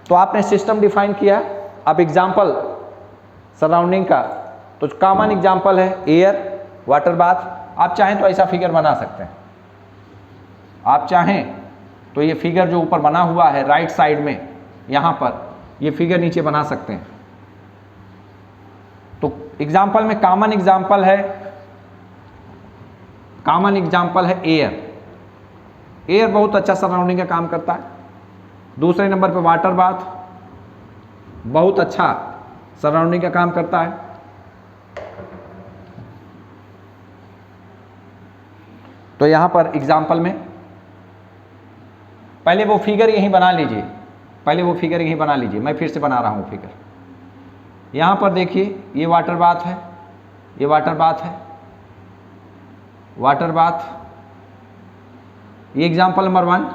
तो आपने सिस्टम डिफाइन किया। अब एग्जाम्पल सराउंडिंग का, तो कॉमन एग्जाम्पल है एयर, वाटर बाथ। आप चाहें तो ऐसा फिगर बना सकते हैं, आप चाहें तो ये फिगर जो ऊपर बना हुआ है राइट साइड में, यहाँ पर ये फिगर नीचे बना सकते हैं। तो एग्जाम्पल में कॉमन एग्जाम्पल है, कॉमन एग्जाम्पल है एयर। एयर बहुत अच्छा सराउंडिंग का काम करता है। दूसरे नंबर पे वाटर बाथ बहुत अच्छा सराउंडिंग का काम करता है। तो यहाँ पर एग्जाम्पल में पहले वो फिगर यहीं बना लीजिए, पहले वो फिगर यहीं बना लीजिए, मैं फिर से बना रहा हूँ फिगर। यहाँ पर देखिए ये वाटर बाथ है, ये वाटर बाथ है, वाटर बाथ, ये एग्जाम्पल नंबर 1।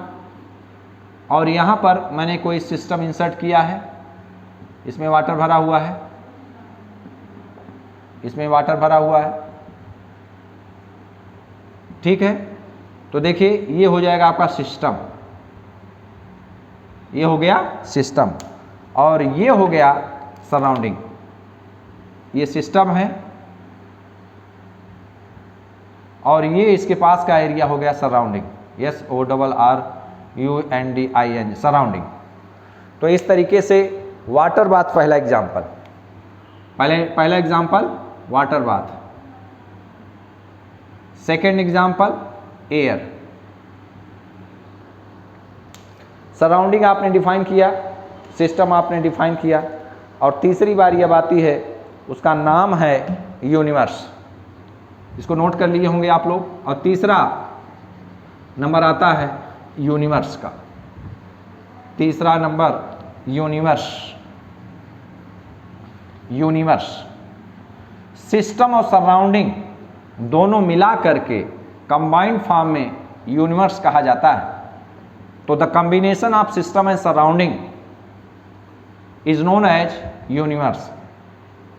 और यहाँ पर मैंने कोई सिस्टम इंसर्ट किया है, इसमें वाटर भरा हुआ है, इसमें वाटर भरा हुआ है, ठीक है। तो देखिए ये हो जाएगा आपका सिस्टम, ये हो गया सिस्टम, और ये हो गया सराउंडिंग। ये सिस्टम है और ये इसके पास का एरिया हो गया सराउंडिंग, SORROUNDING, सराउंडिंग। तो इस तरीके से वाटर बाथ पहला एग्जाम्पल, पहला example water bath. Second example air. Surrounding आपने डिफाइन किया, सिस्टम आपने डिफाइन किया, और तीसरी बार अब आती है, उसका नाम है यूनिवर्स। इसको नोट कर लिए होंगे आप लोग। और तीसरा नंबर आता है यूनिवर्स का, तीसरा नंबर यूनिवर्स, यूनिवर्स। सिस्टम और सराउंडिंग दोनों मिला करके कंबाइंड फॉर्म में यूनिवर्स कहा जाता है। तो the combination of system and surrounding is known as universe,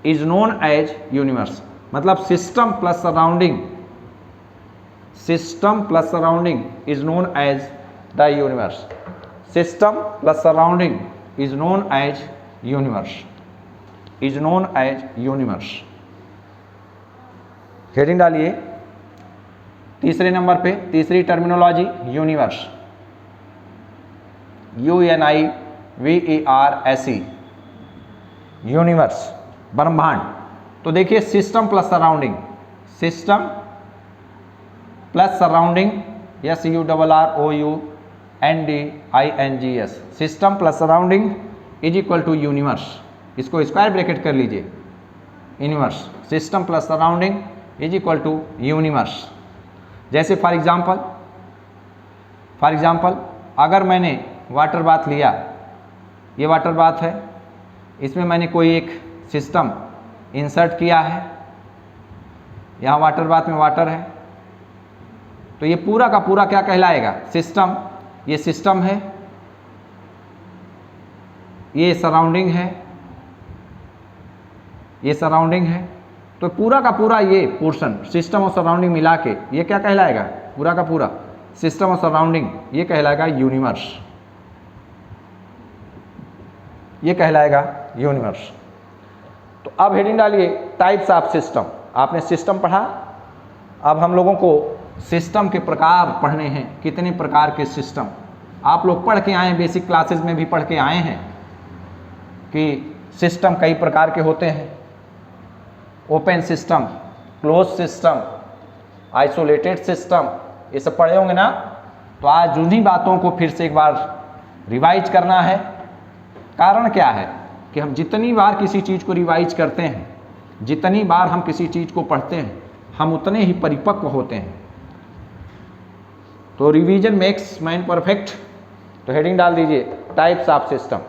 is known as universe. मतलब system plus surrounding, system plus surrounding is known as the universe, system plus surrounding is known as universe, is known as universe. Heading डालिए तीसरे नंबर पे, तीसरी टर्मिनोलॉजी यूनिवर्स, UNIVERSE, यूनिवर्स, ब्रह्मांड। तो देखिए system plus surrounding, system plus surrounding, SURROUNDINGS, system plus surrounding is equal to universe. इसको स्क्वायर ब्रैकेट कर लीजिए, universe, system plus surrounding is equal to universe. जैसे फॉर एग्जाम्पल अगर मैंने वाटर बाथ लिया, ये वाटर बाथ है, इसमें मैंने कोई एक सिस्टम इंसर्ट किया है, यहाँ वाटर बाथ में वाटर है, तो ये पूरा का पूरा क्या कहलाएगा? सिस्टम। ये सिस्टम है, ये सराउंडिंग है, ये सराउंडिंग है, तो पूरा का पूरा ये पोर्शन सिस्टम और सराउंडिंग मिला के ये क्या कहलाएगा? पूरा का पूरा सिस्टम और सराउंडिंग ये कहलाएगा यूनिवर्स, ये कहलाएगा यूनिवर्स। तो अब हेडिंग डालिए टाइप्स ऑफ सिस्टम। आपने सिस्टम पढ़ा, अब हम लोगों को सिस्टम के प्रकार पढ़ने हैं। कितने प्रकार के सिस्टम आप लोग पढ़ के आए हैं, बेसिक क्लासेस में भी पढ़ के आए हैं कि सिस्टम कई प्रकार के होते हैं। Open system, close system, isolated system, ये सब पढ़े होंगे ना। तो आज उन्हीं बातों को फिर से एक बार रिवाइज करना है। कारण क्या है कि हम जितनी बार किसी चीज़ को रिवाइज करते हैं, जितनी बार हम किसी चीज़ को पढ़ते हैं, हम उतने ही परिपक्व होते हैं। तो रिवीजन मेक्स मैन परफेक्ट। तो हेडिंग डाल दीजिए टाइप्स ऑफ सिस्टम,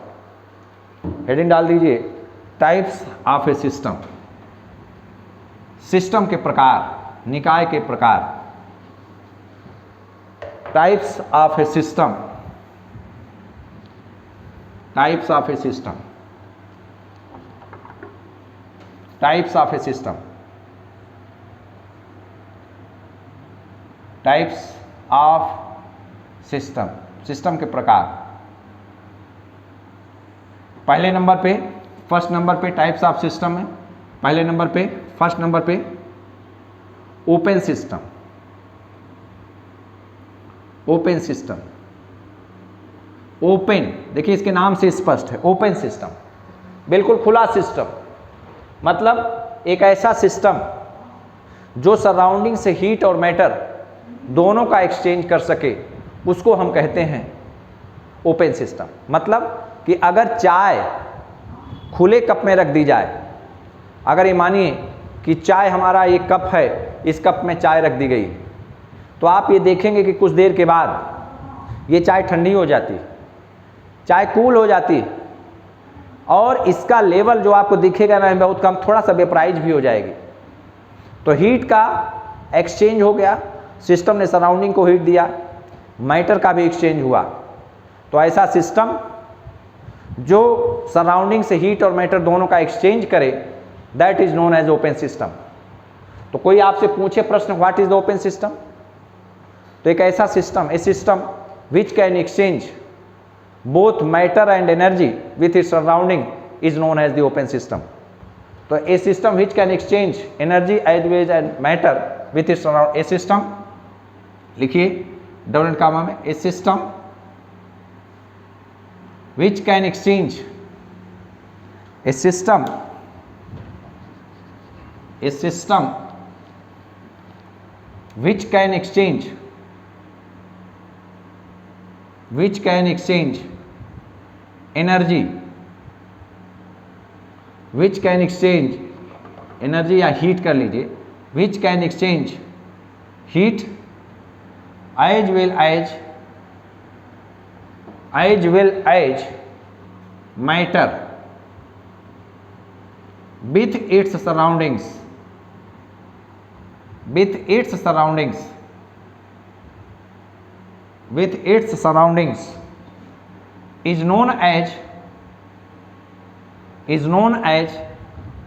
हेडिंग डाल दीजिए types of A system. System के प्रकार, निकाय के प्रकार, types of A system, types of A system, types of A system, types of system, system के प्रकार। पहले नंबर पे, फर्स्ट नंबर पे टाइप्स ऑफ सिस्टम है। पहले नंबर पे, फर्स्ट नंबर पे open system, open system, open, देखिए इसके नाम से स्पष्ट है, ओपन सिस्टम, बिल्कुल खुला सिस्टम। मतलब एक ऐसा सिस्टम जो सराउंडिंग से हीट और मैटर दोनों का एक्सचेंज कर सके, उसको हम कहते हैं ओपन सिस्टम। मतलब कि अगर चाय खुले कप में रख दी जाए, अगर ये मानिए कि चाय हमारा एक कप है, इस कप में चाय रख दी गई, तो आप ये देखेंगे कि कुछ देर के बाद ये चाय ठंडी हो जाती, चाय कूल हो जाती, और इसका लेवल जो आपको दिखेगा ना बहुत कम, थोड़ा सा वेपराइज भी हो जाएगी। तो हीट का एक्सचेंज हो गया, सिस्टम ने सराउंडिंग को हीट दिया, मैटर का भी एक्सचेंज हुआ। तो ऐसा सिस्टम जो सराउंडिंग से हीट और मैटर दोनों का एक्सचेंज करे, that is known as open system. तो कोई आपसे पूछे प्रश्न what is the open system, तो एक ऐसा system, a system which can exchange both matter and energy with its surrounding is known as the open system. तो a system which can exchange energy as वेज and matter with its surrounding, a system, लिखिए डबल कॉमा में, a system which can exchange, a system which can exchange energy, which can exchange energy या heat कर लीजिए, which can exchange heat as well as matter with its surroundings, with its surroundings is known as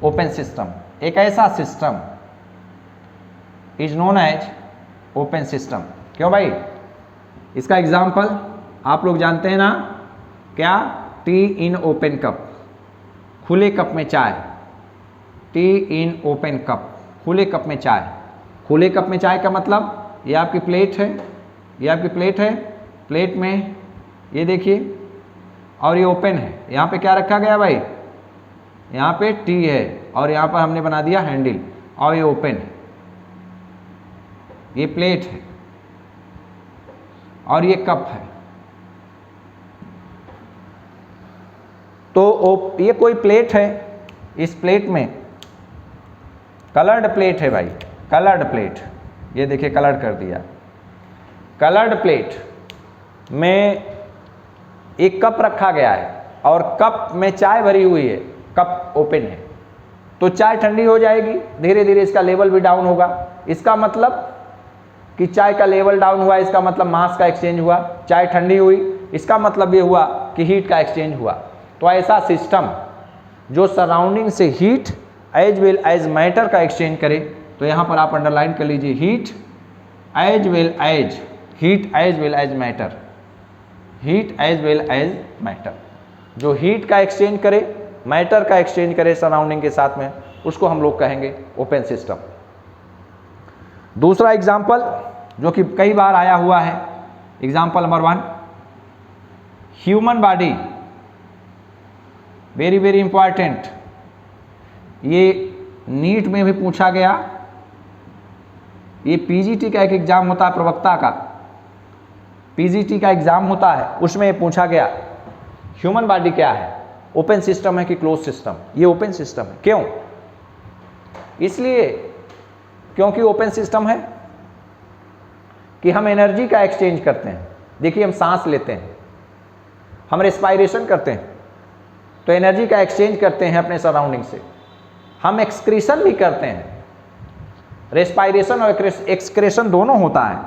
open system। एक ऐसा system is known as open system. क्यों भाई? इसका एग्जाम्पल आप लोग जानते हैं ना, क्या? टी इन ओपन कप, खुले कप में चाय। टी इन ओपन कप, खुले कप में चाय। खुले कप में चाय का मतलब ये आपकी प्लेट है, ये आपकी प्लेट है, प्लेट में ये देखिए और ये ओपन है। यहाँ पे क्या रखा गया भाई? यहाँ पे टी है और यहाँ पर हमने बना दिया हैंडल और ये ओपन है, ये प्लेट है और ये कप है। तो ये कोई प्लेट है, इस प्लेट में कलर्ड प्लेट है भाई, कलर्ड प्लेट। ये देखिए कलर्ड कर दिया। कलर्ड प्लेट में एक कप रखा गया है और कप में चाय भरी हुई है, कप ओपन है, तो चाय ठंडी हो जाएगी, धीरे धीरे इसका लेवल भी डाउन होगा। इसका मतलब कि चाय का लेवल डाउन हुआ, इसका मतलब मास का एक्सचेंज हुआ। चाय ठंडी हुई, इसका मतलब ये हुआ कि हीट का एक्सचेंज हुआ। तो ऐसा सिस्टम जो सराउंडिंग से heat as well as matter का एक्सचेंज करे, तो यहाँ पर आप अंडरलाइन कर लीजिए, heat as well as matter, heat as well as matter. जो हीट का एक्सचेंज करे, मैटर का एक्सचेंज करे सराउंडिंग के साथ में, उसको हम लोग कहेंगे ओपन सिस्टम। दूसरा एग्जाम्पल जो कि कई बार आया हुआ है, example number 1, human body, very very important. ये नीट में भी पूछा गया, ये पीजीटी का एक एग्जाम होता है, प्रवक्ता का पीजीटी का एग्जाम होता है, उसमें ये पूछा गया ह्यूमन बॉडी क्या है, ओपन सिस्टम है कि क्लोज सिस्टम? ये ओपन सिस्टम है। क्यों? इसलिए क्योंकि ओपन सिस्टम है कि हम एनर्जी का एक्सचेंज करते हैं। देखिए हम सांस लेते हैं, हम रेस्पायरेशन करते हैं, तो एनर्जी का एक्सचेंज करते हैं अपने सराउंडिंग से। हम एक्सक्रीशन भी करते हैं, रेस्पायरेशन और एक्सक्रेशन दोनों होता है।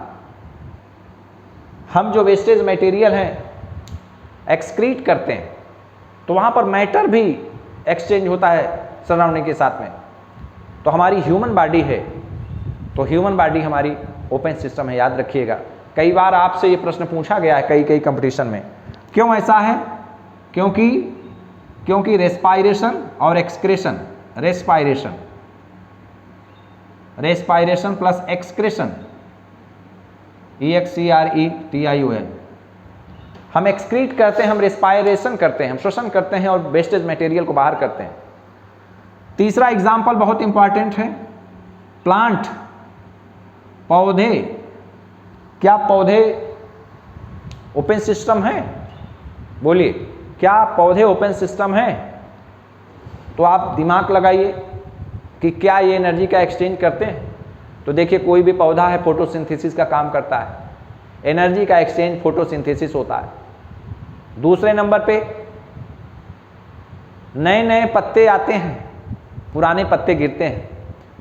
हम जो वेस्टेज मटेरियल हैं एक्सक्रीट करते हैं, तो वहाँ पर मैटर भी एक्सचेंज होता है सराउंडिंग के साथ में। तो हमारी ह्यूमन बॉडी है, तो ह्यूमन बॉडी हमारी ओपन सिस्टम है, याद रखिएगा। कई बार आपसे ये प्रश्न पूछा गया है कई कंपटीशन में। क्यों ऐसा है? क्योंकि रेस्पायरेशन और excretion, respiration plus excretion, EXCRETION, हम एक्सक्रीट करते हैं, हम रेस्पायरेशन करते हैं, हम श्वसन करते हैं और वेस्टेज मटेरियल को बाहर करते हैं। तीसरा एग्जाम्पल बहुत इंपॉर्टेंट है, प्लांट, पौधे। क्या पौधे ओपन सिस्टम है? बोलिए, क्या पौधे ओपन सिस्टम है? तो आप दिमाग लगाइए कि क्या ये एनर्जी का एक्सचेंज करते हैं? तो देखिए कोई भी पौधा है फोटोसिंथेसिस का काम करता है, एनर्जी का एक्सचेंज फोटोसिंथेसिस होता है। दूसरे नंबर पे नए नए पत्ते आते हैं, पुराने पत्ते गिरते हैं,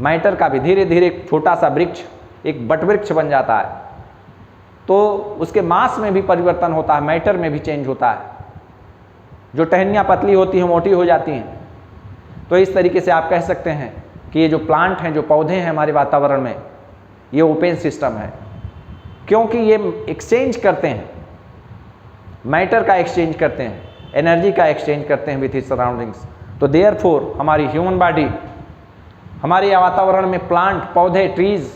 मैटर का भी धीरे धीरे छोटा सा वृक्ष एक बट वृक्ष बन जाता है, तो उसके मास में भी परिवर्तन होता है, मैटर में भी चेंज होता है। जो टहनियाँ पतली होती हैं मोटी हो जाती हैं। तो इस तरीके से आप कह सकते हैं कि ये जो प्लांट हैं, जो पौधे हैं हमारे वातावरण में, ये ओपन सिस्टम है, क्योंकि ये एक्सचेंज करते हैं, मैटर का एक्सचेंज करते हैं, एनर्जी का एक्सचेंज करते हैं विथ हिज सराउंडिंग्स। तो देयरफॉर हमारी ह्यूमन बॉडी, हमारे वातावरण में प्लांट, पौधे, ट्रीज,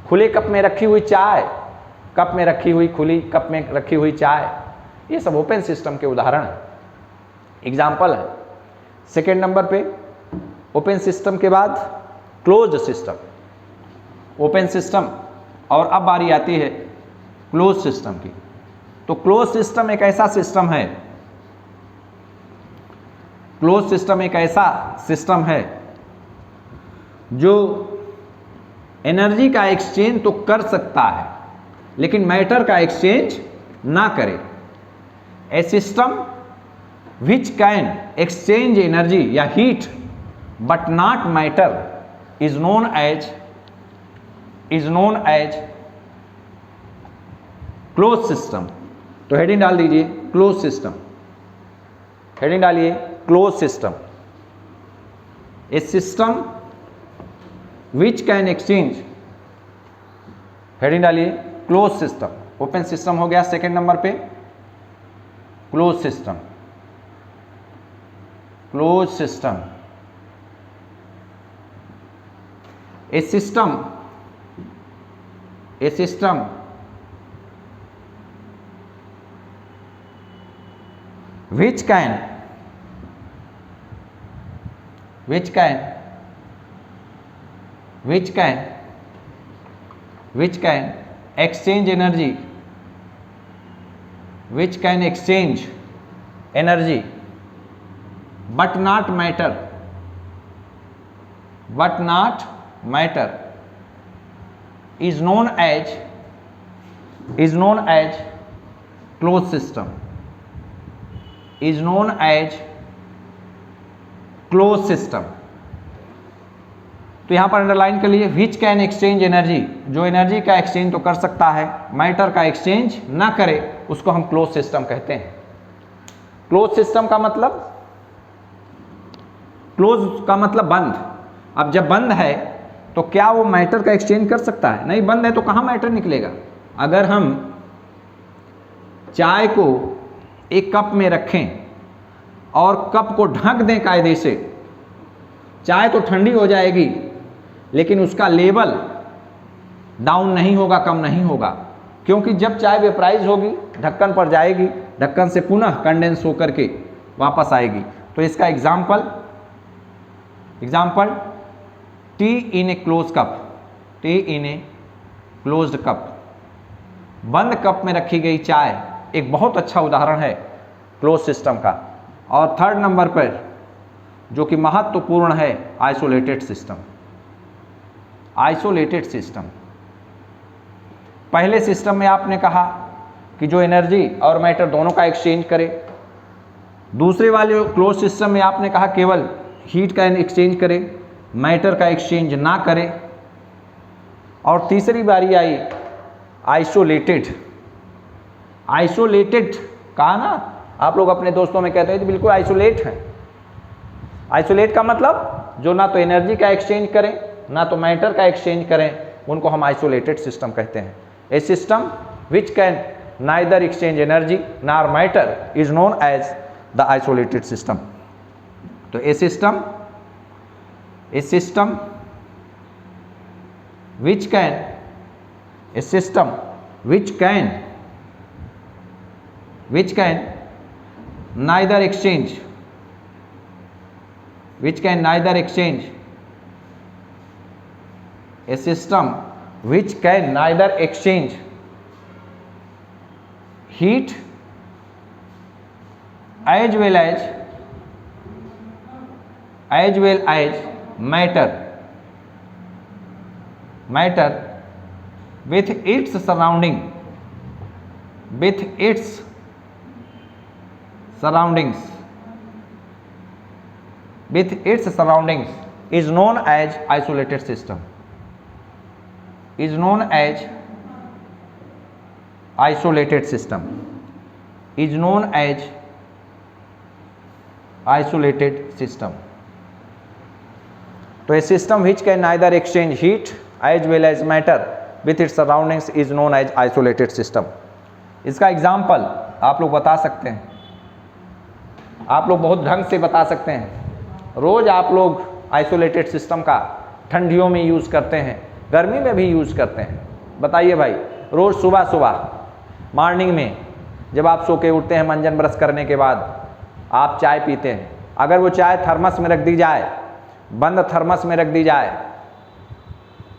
खुले कप में रखी हुई चाय, कप में रखी हुई, खुली कप में रखी हुई चाय, ये सब ओपन सिस्टम के उदाहरण हैं, एग्जाम्पल है। सेकेंड नंबर पे ओपन सिस्टम के बाद क्लोज्ड सिस्टम, ओपन सिस्टम, और अब बारी आती है क्लोज सिस्टम की। तो क्लोज सिस्टम एक ऐसा सिस्टम है, क्लोज सिस्टम एक ऐसा सिस्टम है जो एनर्जी का एक्सचेंज तो कर सकता है लेकिन मैटर का एक्सचेंज ना करे। A system which can exchange energy या heat but not matter is known as close system. तो हेडिंग डाल दीजिए क्लोज सिस्टम, हेडिंग डालिए close system. A system which can exchange, heading डालिए क्लोज सिस्टम। ओपन सिस्टम हो गया सेकेंड नंबर पे, close system, close system. A system which can exchange energy, but not matter, is known as closed system, is known as closed system। तो यहां पर अंडरलाइन कर लीजिए, विच कैन एक्सचेंज एनर्जी, जो एनर्जी का एक्सचेंज तो कर सकता है, मैटर का एक्सचेंज ना करे, उसको हम क्लोज सिस्टम कहते हैं। क्लोज सिस्टम का मतलब, क्लोज का मतलब बंद। अब जब बंद है तो क्या वो मैटर का एक्सचेंज कर सकता है? नहीं, बंद है तो कहां मैटर निकलेगा। अगर हम चाय को एक कप में रखें और कप को ढक दें कायदे से, चाय तो ठंडी हो जाएगी लेकिन उसका लेवल डाउन नहीं होगा, कम नहीं होगा, क्योंकि जब चाय वेपराइज होगी ढक्कन पर जाएगी, ढक्कन से पुनः कंडेंस होकर के वापस आएगी। तो इसका example T in A close cup, T in a closed cup, बंद कप में रखी गई चाय एक बहुत अच्छा उदाहरण है क्लोज सिस्टम का। और थर्ड नंबर पर जो कि महत्वपूर्ण है, आइसोलेटेड सिस्टम। आइसोलेटेड सिस्टम, पहले सिस्टम में आपने कहा कि जो एनर्जी और मैटर दोनों का एक्सचेंज करे, दूसरे वाले क्लोज सिस्टम में आपने कहा केवल हीट का एक्सचेंज करे, मैटर का एक्सचेंज ना करे। और तीसरी बारी आई आइसोलेटेड। आइसोलेटेड कहा ना, आप लोग अपने दोस्तों में कहते हैं तो बिल्कुल आइसोलेट है। आइसोलेट का मतलब जो ना तो एनर्जी का एक्सचेंज करें ना तो मैटर का एक्सचेंज करें, उनको हम आइसोलेटेड सिस्टम कहते हैं। A system which can neither exchange energy nor matter is known as the isolated system. तो a system which can neither exchange a system which can neither exchange heat as well as matter with its surroundings is known as isolated system, is known as isolated system, is known as isolated system। तो a system which can neither exchange heat as well as matter with its surroundings is known as isolated system। इसका एग्जाम्पल आप लोग बता सकते हैं, आप लोग बहुत ढंग से बता सकते हैं। रोज़ आप लोग आइसोलेटेड सिस्टम का ठंडियों में यूज़ करते हैं, गर्मी में भी यूज़ करते हैं। बताइए भाई, रोज़ सुबह मॉर्निंग में जब आप सो के उठते हैं, मंजन ब्रश करने के बाद आप चाय पीते हैं, अगर वो चाय थर्मस में रख दी जाए, बंद थर्मस में रख दी जाए,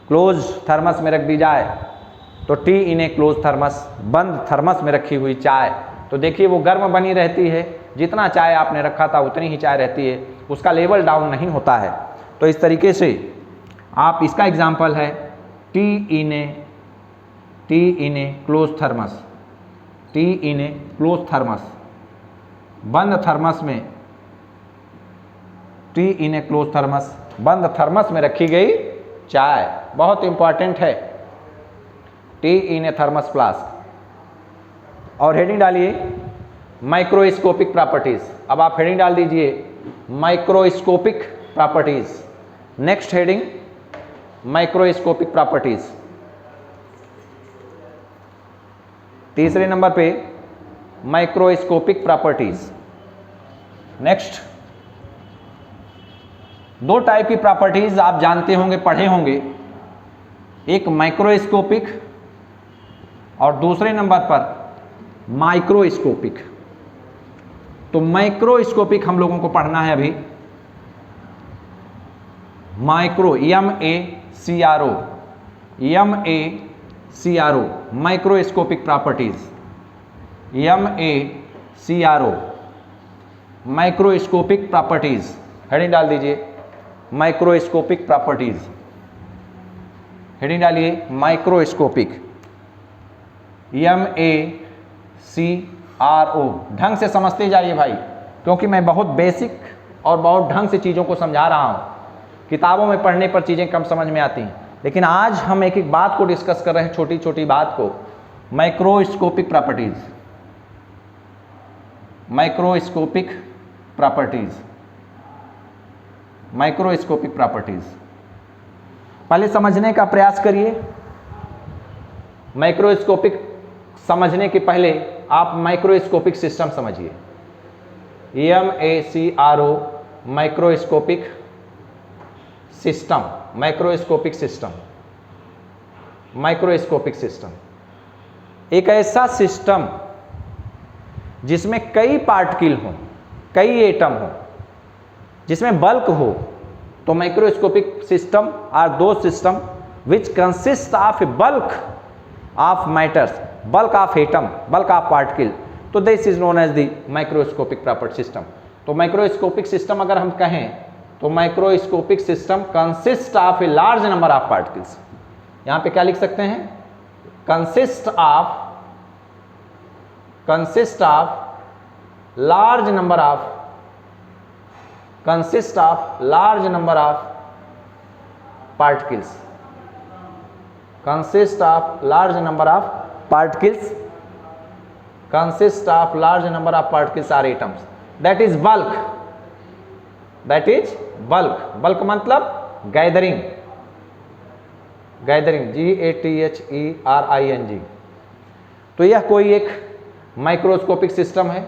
क्लोज थर्मस में रख दी जाए, तो T in A close thermos, बंद थर्मस में रखी हुई चाय, तो देखिए वो गर्म बनी रहती है, जितना चाय आपने रखा था उतनी ही चाय रहती है, उसका लेवल डाउन नहीं होता है। तो इस तरीके से आप, इसका एग्जाम्पल है T in A close thermos, T in A close thermos, बंद थर्मस में, T in A close thermos, बंद थर्मस में रखी गई चाय, बहुत इंपॉर्टेंट है, T in A thermos flask. और हेडिंग डालिए माइक्रोस्कोपिक प्रॉपर्टीज। अब आप हेडिंग डाल दीजिए microscopic properties. Next heading microscopic properties. तीसरे नंबर पे माइक्रोस्कोपिक प्रॉपर्टीज। नेक्स्ट, दो टाइप की प्रॉपर्टीज आप जानते होंगे, पढ़े होंगे, एक माइक्रोस्कोपिक और दूसरे नंबर पर माइक्रोस्कोपिक। तो माइक्रोस्कोपिक हम लोगों को पढ़ना है अभी। Micro, MACRO, microscopic properties, MACRO, microscopic properties. Heading डाल दीजिए माइक्रोस्कोपिक प्रॉपर्टीज। हेडिंग डालिए माइक्रोस्कोपिक, MACRO। ढंग से समझते जाइए भाई, क्योंकि मैं बहुत बेसिक और बहुत ढंग से चीज़ों को समझा रहा हूँ। किताबों में पढ़ने पर चीज़ें कम समझ में आती हैं, लेकिन आज हम एक एक बात को डिस्कस कर रहे हैं, छोटी छोटी बात को। Microscopic properties, microscopic properties, microscopic properties. पहले समझने का प्रयास करिए। माइक्रोस्कोपिक समझने के पहले आप माइक्रोस्कोपिक सिस्टम समझिए। MACRO, microscopic system, microscopic system, microscopic system एक ऐसा सिस्टम जिसमें कई पार्टिकल हों, कई एटम हो, जिसमें बल्क हो। तो microscopic system are those system which consist of a bulk of matters, bulk of atom, bulk of particle. तो this is known as the microscopic property system. तो माइक्रोस्कोपिक सिस्टम अगर हम कहें तो microscopic system consist of a large number of particles. यहां पे क्या लिख सकते हैं? Consist of large number of, consist of large number of particles, consist of large number of particles, consist of large number of particles or atoms, that is bulk, that is bulk। bulk मतलब गैदरिंग, गैदरिंग, GATHERING। तो यह कोई एक माइक्रोस्कोपिक सिस्टम है।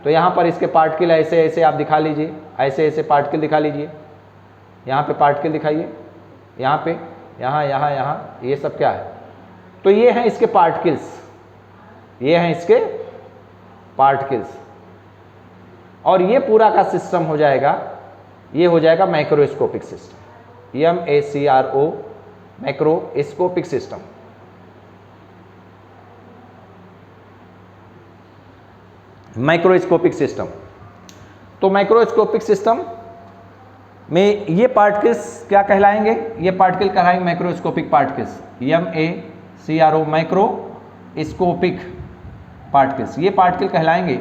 तो यहाँ पर इसके पार्टिकल ऐसे ऐसे आप दिखा लीजिए, ऐसे ऐसे पार्टिकल दिखा लीजिए। यहाँ पे पार्टिकल दिखाइए, यहाँ पे, यहाँ, यहाँ, यहाँ, ये सब क्या है? तो ये हैं इसके पार्टिकल्स, ये हैं इसके पार्टिकल्स। और ये पूरा का सिस्टम हो जाएगा, ये हो जाएगा microscopic system, MACRO, microscopic system. Microscopic system. तो माइक्रोस्कोपिक सिस्टम में ये पार्टिकल्स क्या कहलाएंगे? ये पार्टिकल कहलाएंगे microscopic particles, MACRO, microscopic particles. ये पार्टिकल कहलाएंगे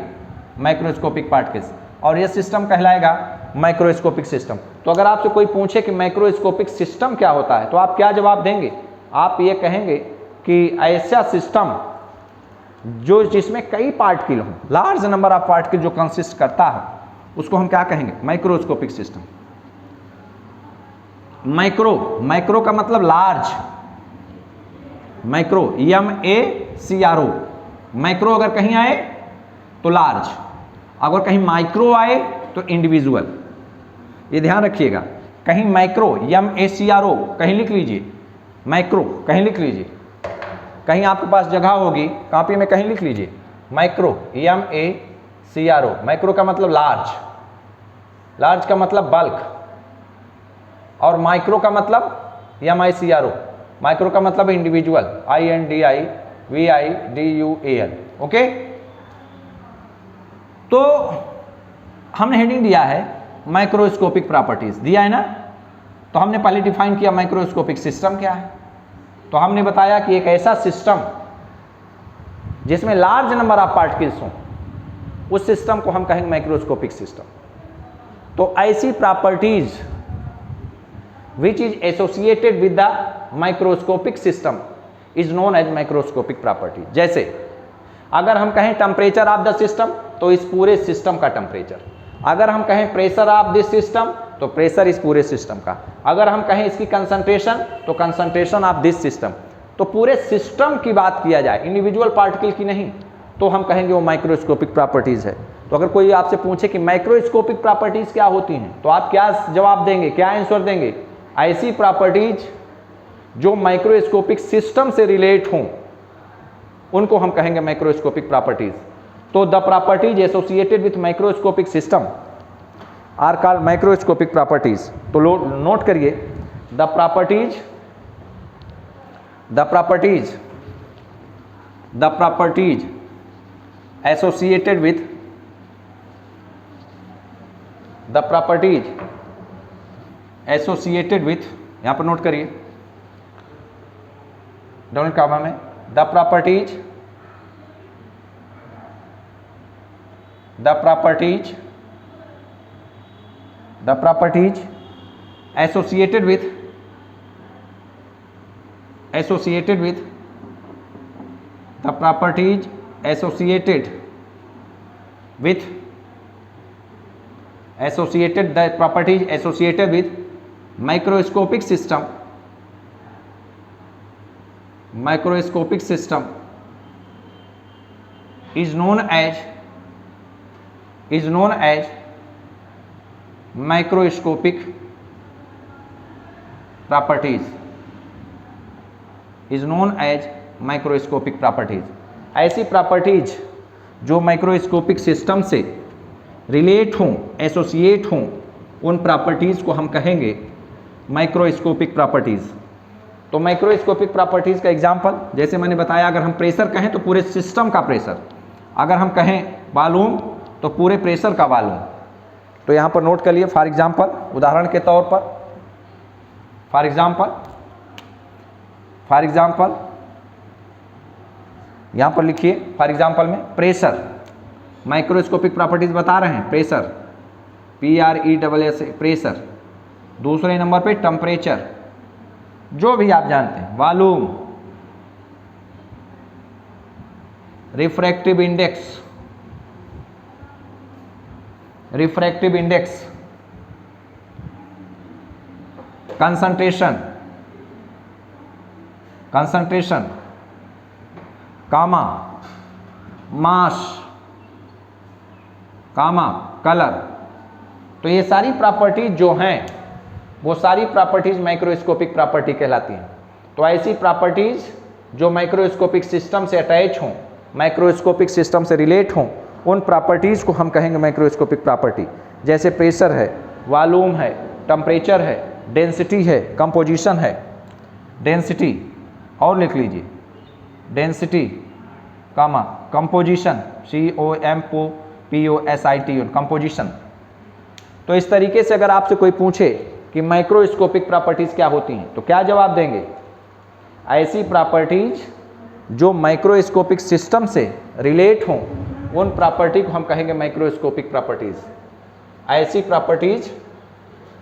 माइक्रोस्कोपिक पार्टिकल्स और ये सिस्टम कहलाएगा माइक्रोस्कोपिक सिस्टम। तो अगर आपसे कोई पूछे कि माइक्रोस्कोपिक सिस्टम क्या होता है, तो आप क्या जवाब देंगे? आप ये कहेंगे कि ऐसा सिस्टम जो जिसमें कई पार्टिकल हों, लार्ज नंबर ऑफ पार्टिकल जो कंसिस्ट करता है, उसको हम क्या कहेंगे? Microscopic system. माइक्रो का मतलब लार्ज, माइक्रो, MACRO। माइक्रो अगर कहीं आए तो लार्ज, अगर कहीं माइक्रो आए तो इंडिविजुअल। ये ध्यान रखिएगा, कहीं माइक्रो, MACRO कहीं लिख लीजिए, माइक्रो कहीं लिख लीजिए, कहीं आपके पास जगह होगी कॉपी में, कहीं लिख लीजिए माइक्रो, MACRO। माइक्रो का मतलब लार्ज, लार्ज का मतलब बल्क, और माइक्रो का मतलब MICRO, माइक्रो का मतलब इंडिविजुअल, INDIVIDUAL। ओके, तो हमने हेडिंग दिया है माइक्रोस्कोपिक प्रॉपर्टीज, दिया है ना। तो हमने पहले डिफाइन किया माइक्रोस्कोपिक सिस्टम क्या है। तो हमने बताया कि एक ऐसा सिस्टम जिसमें लार्ज नंबर ऑफ पार्टिकल्स हों, उस सिस्टम को हम कहेंगे माइक्रोस्कोपिक सिस्टम। तो ऐसी properties which is associated with the microscopic system is known as microscopic property। जैसे अगर हम कहें टेम्परेचर ऑफ द सिस्टम तो इस पूरे सिस्टम का टेम्परेचर, अगर हम कहें प्रेशर ऑफ दिस सिस्टम तो प्रेशर इस पूरे सिस्टम का, अगर हम कहें इसकी कंसंट्रेशन तो कंसंट्रेशन ऑफ दिस सिस्टम। तो पूरे सिस्टम की बात किया जाए, इंडिविजुअल पार्टिकल की नहीं, तो हम कहेंगे वो माइक्रोस्कोपिक प्रॉपर्टीज है। तो अगर कोई आपसे पूछे कि माइक्रोस्कोपिक प्रॉपर्टीज क्या होती हैं तो आप क्या जवाब देंगे, क्या आंसर देंगे? ऐसी प्रॉपर्टीज जो माइक्रोस्कोपिक सिस्टम से रिलेट हों उनको हम कहेंगे माइक्रोस्कोपिक प्रॉपर्टीज। तो the properties associated with microscopic system are called microscopic properties. तो नोट करिए, द प्रॉपर्टीज एसोसिएटेड विथ यहां पर नोट करिए डबल कॉमा में, the properties associated with microscopic system is known as microscopic properties। ऐसी प्रॉपर्टीज जो माइक्रोस्कोपिक सिस्टम से रिलेट हों, एसोसिएट हों, उन प्रॉपर्टीज को हम कहेंगे माइक्रोस्कोपिक प्रॉपर्टीज। तो माइक्रोस्कोपिक प्रॉपर्टीज का एग्जांपल जैसे मैंने बताया, अगर हम प्रेशर कहें तो पूरे सिस्टम का प्रेशर, अगर हम कहें वॉल्यूम तो पूरे प्रेशर का वॉल्यूम। तो यहाँ पर नोट कर लिए, फॉर एग्जांपल, उदाहरण के तौर पर, फॉर एग्जांपल यहाँ पर लिखिए, फॉर एग्जांपल में प्रेशर, माइक्रोस्कोपिक प्रॉपर्टीज बता रहे हैं, प्रेशर PRESS प्रेशर, दूसरे नंबर पे टेम्परेचर, जो भी आप जानते हैं, वॉल्यूम, रिफ्रैक्टिव इंडेक्स, कंसंट्रेशन, कामा, मास, कामा, कलर। तो ये सारी प्रॉपर्टीज जो हैं वो सारी प्रॉपर्टीज माइक्रोस्कोपिक प्रॉपर्टी कहलाती हैं। तो ऐसी प्रॉपर्टीज जो माइक्रोस्कोपिक सिस्टम से अटैच हों, माइक्रोस्कोपिक सिस्टम से रिलेट हों, उन प्रॉपर्टीज को हम कहेंगे माइक्रोस्कोपिक प्रॉपर्टी। जैसे प्रेशर है, वॉल्यूम है, टेम्परेचर है, डेंसिटी है, कंपोजिशन है, डेंसिटी, और लिख लीजिए डेंसिटी, कामा, कंपोजिशन, COMPOSIT, कंपोजिशन। तो इस तरीके से अगर आपसे कोई पूछे कि माइक्रोस्कोपिक प्रॉपर्टीज क्या होती हैं तो क्या जवाब देंगे? ऐसी प्रॉपर्टीज जो माइक्रोस्कोपिक सिस्टम से रिलेट हों, उन प्रॉपर्टी को हम कहेंगे माइक्रोस्कोपिक प्रॉपर्टीज। ऐसी प्रॉपर्टीज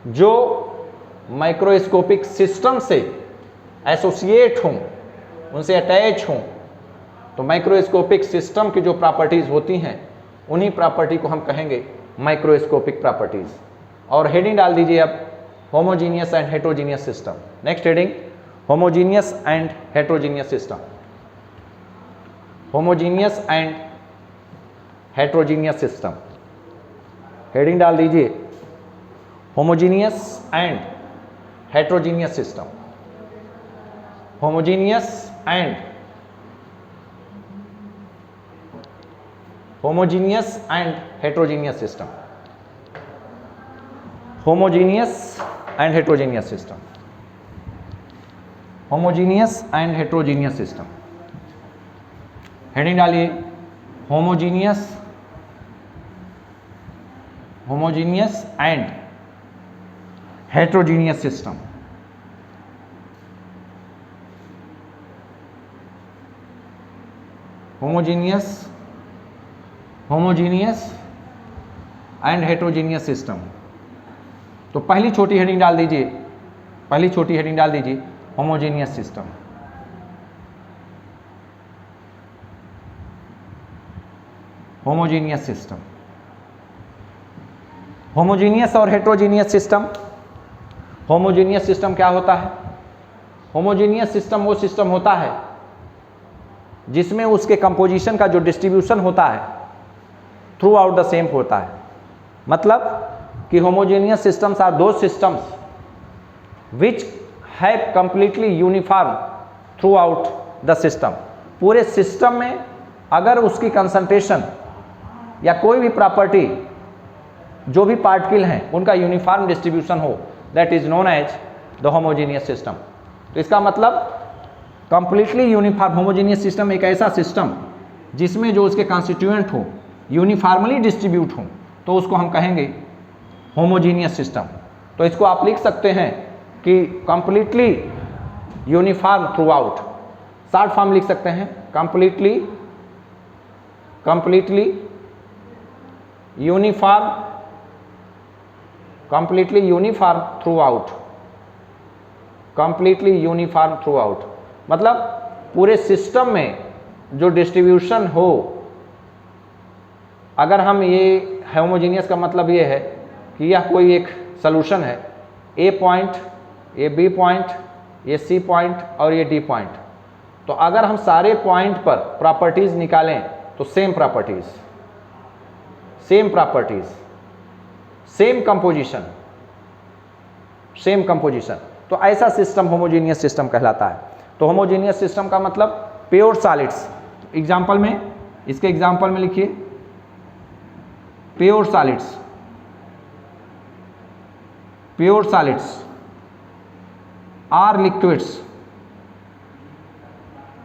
जो माइक्रोस्कोपिक सिस्टम से एसोसिएट हों, उनसे अटैच हों, तो माइक्रोस्कोपिक सिस्टम की जो प्रॉपर्टीज होती हैं उन्हीं प्रॉपर्टी को हम कहेंगे माइक्रोस्कोपिक प्रॉपर्टीज। और हेडिंग डाल दीजिए अब, homogeneous and heterogeneous system. Next heading, homogeneous and heterogeneous system, homogeneous and heterogeneous system. Heading डाल दीजिए, homogeneous and heterogeneous system, homogeneous and heterogeneous system, homogeneous and heterogeneous system, homogeneous and heterogeneous system. Heading डालिए, homogeneous and heterogeneous system, homogeneous and heterogeneous system. तो पहली छोटी हेडिंग डाल दीजिए, पहली छोटी हेडिंग डाल दीजिए homogeneous system. Homogeneous system, homogeneous और हेट्रोजेनियस सिस्टम। होमोजेनियस सिस्टम क्या होता है? होमोजेनियस सिस्टम वो सिस्टम होता है जिसमें उसके कंपोजिशन का जो डिस्ट्रीब्यूशन होता है थ्रू आउट द सेम होता है। मतलब कि homogeneous systems are those systems which have completely uniform throughout the system. पूरे सिस्टम में अगर उसकी कंसंट्रेशन या कोई भी प्रॉपर्टी, जो भी पार्टिकल हैं, उनका यूनिफॉर्म डिस्ट्रीब्यूशन हो, that is known as the homogeneous system. तो इसका मतलब कंप्लीटली यूनिफॉर्म होमोजेनियस सिस्टम एक ऐसा सिस्टम जिसमें जो उसके कॉन्स्टिट्यूएंट हो यूनिफॉर्मली डिस्ट्रीब्यूट हो, तो उसको हम कहेंगे होमोजेनियस सिस्टम। तो इसको आप लिख सकते हैं कि completely uniform through out. Short form लिख सकते हैं completely uniform through out. Completely uniform through out मतलब पूरे सिस्टम में जो डिस्ट्रीब्यूशन हो, अगर हम ये होमोजेनियस का मतलब ये है कि यह कोई एक सॉल्यूशन है, ए पॉइंट, ये बी पॉइंट, ये सी पॉइंट और ये डी पॉइंट। तो अगर हम सारे पॉइंट पर प्रॉपर्टीज निकालें तो सेम प्रॉपर्टीज, सेम कंपोजिशन, तो ऐसा सिस्टम होमोजेनियस सिस्टम कहलाता है। तो होमोजेनियस सिस्टम का मतलब प्योर सॉलिड्स। एग्जाम्पल में, इसके एग्जाम्पल में लिखिए pure solids or liquids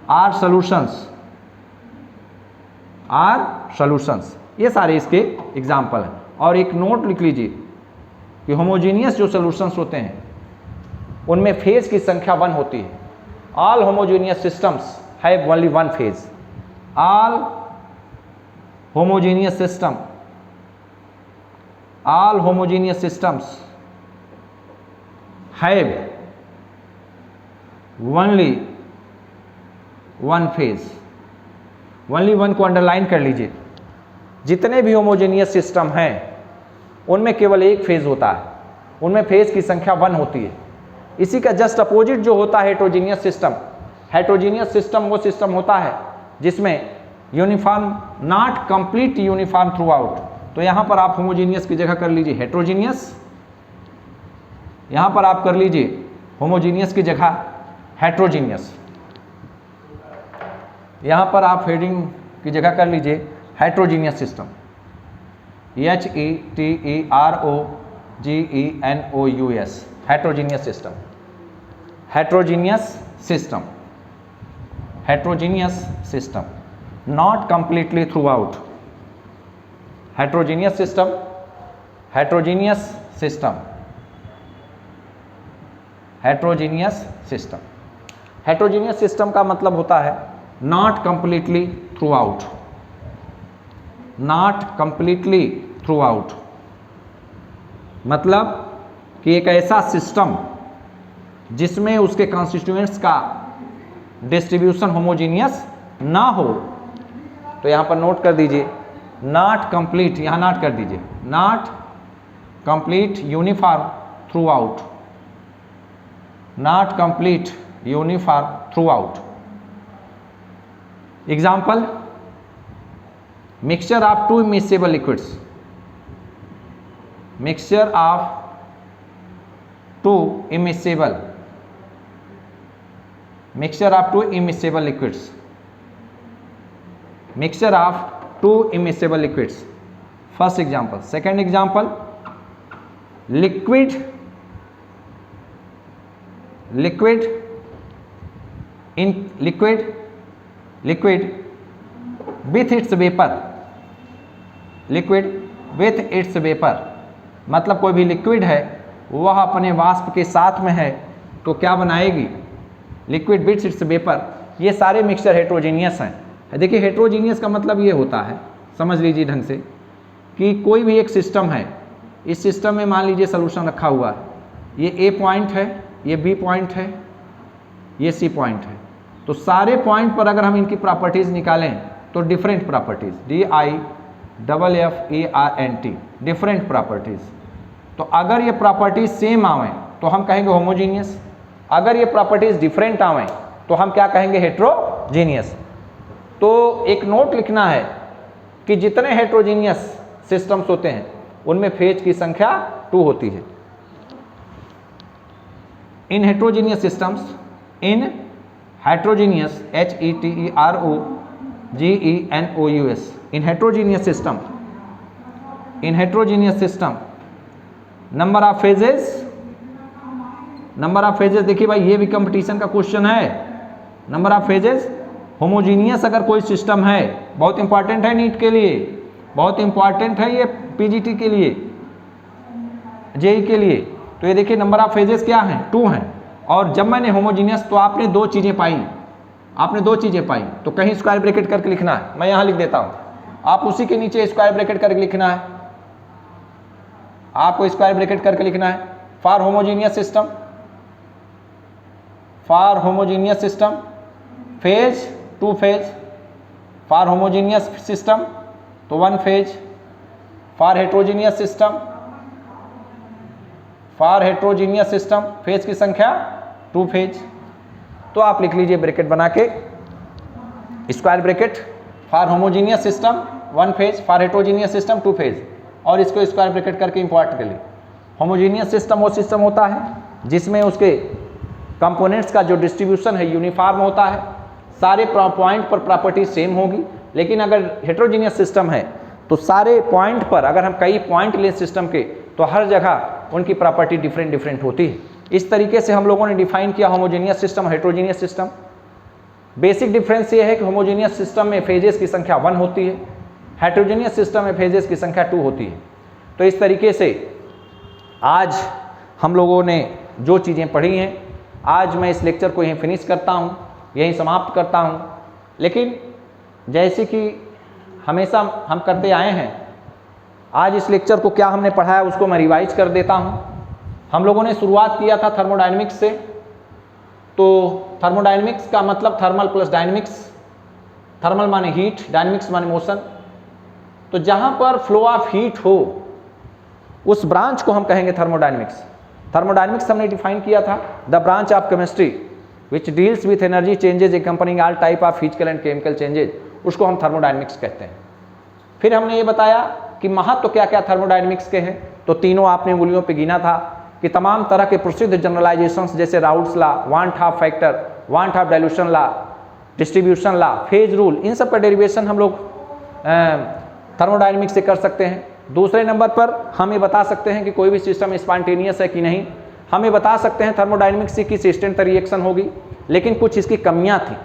or solutions, ये सारे इसके एग्जाम्पल हैं। और एक नोट लिख लीजिए कि होमोजेनियस जो सॉल्यूशंस होते हैं उनमें फेज की संख्या 1 होती है। All homogeneous systems have only 1 phase. All homogeneous systems have only 1 phase. Only 1 को अंडरलाइन कर लीजिए। जितने भी होमोजेनियस सिस्टम हैं उनमें केवल एक फेज होता है, उनमें फेज की संख्या 1 होती है। इसी का जस्ट अपोजिट जो होता है हेट्रोजीनियस सिस्टम। हेट्रोजीनियस सिस्टम वो सिस्टम होता है जिसमें uniform, not complete uniform through out. तो यहाँ पर आप होमोजीनियस की जगह कर लीजिए हेट्रोजीनियस, यहाँ पर आप कर लीजिए होमोजीनियस की जगह हेट्रोजीनियस, यहाँ पर आप हेडिंग की जगह कर लीजिए heterogeneous system, HETEROGENOUS, heterogeneous system, not completely through out. Heterogeneous system का मतलब होता है नॉट कंप्लीटली थ्रू आउट, मतलब कि एक ऐसा सिस्टम जिसमें उसके कॉन्स्टिट्यूएंट्स का डिस्ट्रीब्यूशन होमोजीनियस ना हो। तो यहाँ पर नोट कर दीजिए नॉट कंप्लीट, यहाँ नॉट कर दीजिए not complete uniform throughout, not complete uniform throughout. Example, mixture of 2 immiscible liquids, mixture of 2 immiscible liquids, mixture of 2 immiscible liquids. First example. Second example, liquid with its vapor, मतलब कोई भी लिक्विड है वह अपने वाष्प के साथ में है तो क्या बनाएगी, लिक्विड विथ इट्स वेपर। ये सारे मिक्सचर हेट्रोजीनियस हैं। देखिए हेट्रोजीनियस का मतलब ये होता है, समझ लीजिए ढंग से, कि कोई भी एक सिस्टम है, इस सिस्टम में मान लीजिए सॉल्यूशन रखा हुआ है, ये ए पॉइंट है ये बी पॉइंट है, ये सी पॉइंट है। तो सारे पॉइंट पर अगर हम इनकी प्रॉपर्टीज निकालें तो different properties, DIFFERENT, different properties. तो अगर ये प्रॉपर्टीज सेम आवें तो हम कहेंगे होमोजीनियस, अगर ये प्रॉपर्टीज डिफरेंट आवें तो हम क्या कहेंगे, हेट्रोजीनियस। तो एक नोट लिखना है कि जितने हेट्रोजीनियस सिस्टम्स होते हैं उनमें फेज की संख्या 2 होती है। In heterogeneous systems, in heterogeneous HETEROGENOUS, in heterogeneous system number of phases, देखिए भाई ये भी कंपटीशन का क्वेश्चन है। नंबर ऑफ फेजेस, होमोजीनियस अगर कोई सिस्टम है, बहुत इंपॉर्टेंट है नीट के लिए, बहुत इंपॉर्टेंट है ये पीजीटी के लिए, जेई के लिए। तो ये देखिए नंबर ऑफ फेजेस क्या हैं, 2 हैं। और जब मैंने होमोजीनियस तो आपने 2 चीज़ें पाई, तो कहीं स्क्वायर ब्रैकेट करके लिखना है, मैं यहाँ लिख देता हूँ, आप उसी के नीचे स्क्वायर ब्रैकेट करके लिखना है, आपको स्क्वायर ब्रैकेट करके लिखना है। For homogeneous system phase 2 phase, for homogeneous system तो 1 phase, for heterogeneous system phase की संख्या 2 फेज। तो आप लिख लीजिए ब्रैकेट बना के, square bracket, for homogeneous system 1 phase, for heterogeneous system 2 phase, और इसको स्क्वायर ब्रैकेट करके इंपॉर्ट कर लिए। होमोजीनियस सिस्टम वो सिस्टम होता है जिसमें उसके कंपोनेंट्स का जो डिस्ट्रीब्यूशन है यूनिफॉर्म होता है, सारे पॉइंट पर प्रॉपर्टी सेम होगी। लेकिन अगर हेट्रोजीनियस सिस्टम है तो सारे पॉइंट पर, अगर हम कई पॉइंट लें सिस्टम के, तो हर जगह उनकी प्रॉपर्टी डिफरेंट होती है। इस तरीके से हम लोगों ने डिफाइन किया homogeneous system, heterogeneous system. Basic difference ये है कि होमोजीनियस सिस्टम में फेजेस की संख्या 1 होती है, हेट्रोजीनियस सिस्टम में फेजेस की संख्या 2 होती है। तो इस तरीके से आज हम लोगों ने जो चीज़ें पढ़ी हैं, आज मैं इस लेक्चर को यहीं फिनिश करता हूँ, यहीं समाप्त करता हूँ। लेकिन जैसे कि हमेशा हम करते आए हैं, आज इस लेक्चर को क्या हमने पढ़ाया उसको मैं रिवाइज कर देता हूँ। हम लोगों ने शुरुआत किया था थर्मोडायनेमिक्स से। तो थर्मोडायनेमिक्स का मतलब थर्मल प्लस डायनेमिक्स, थर्मल माने हीट, डायनेमिक्स माने मोशन। तो जहाँ पर फ्लो ऑफ हीट हो उस ब्रांच को हम कहेंगे थर्मोडायनेमिक्स। थर्मोडायनेमिक्स हमने डिफाइन किया था, the branch of chemistry which deals with energy changes accompanying all type of physical and chemical changes, उसको हम थर्मोडायनेमिक्स कहते हैं। फिर हमने ये बताया कि महत्व तो क्या क्या थर्मोडायनेमिक्स के हैं। तो तीनों आपने उंगलियों पे गिना था कि तमाम तरह के प्रसिद्ध जनरलाइजेशंस जैसे Raoult's law, van't Hoff factor, van't Hoff dilution law, distribution law, phase rule, इन सब का डेरिवेशन हम लोग थर्मोडायनेमिक्स से कर सकते हैं। दूसरे नंबर पर हम ये बता सकते हैं कि कोई भी सिस्टम स्पॉन्टेनियस है कि नहीं। हम ये बता सकते हैं थर्मोडायनेमिक्स से किस इंस्टेंट पर रिएक्शन होगी, लेकिन कुछ इसकी कमियां थी।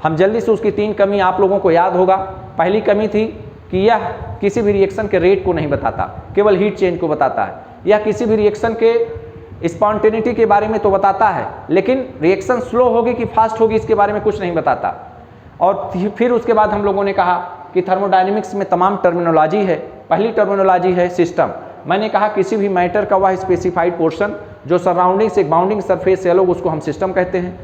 हम जल्दी से उसकी 3 कमी आप लोगों को याद होगा। पहली कमी थी कि यह किसी भी रिएक्शन के रेट को नहीं बताता, केवल हीट चेंज को बताता है। यह किसी भी रिएक्शन के स्पॉन्टेनिटी के बारे में तो बताता है, लेकिन रिएक्शन स्लो होगी कि फास्ट होगी इसके बारे में कुछ नहीं बताता। और फिर उसके बाद हम लोगों ने कहा कि थर्मोडायनेमिक्स में तमाम टर्मिनोलॉजी है। पहली टर्मिनोलॉजी है सिस्टम। मैंने कहा किसी भी मैटर का वह स्पेसिफाइड पोर्शन जो सराउंडिंग से बाउंडिंग सरफेस से अलग, उसको हम सिस्टम कहते हैं।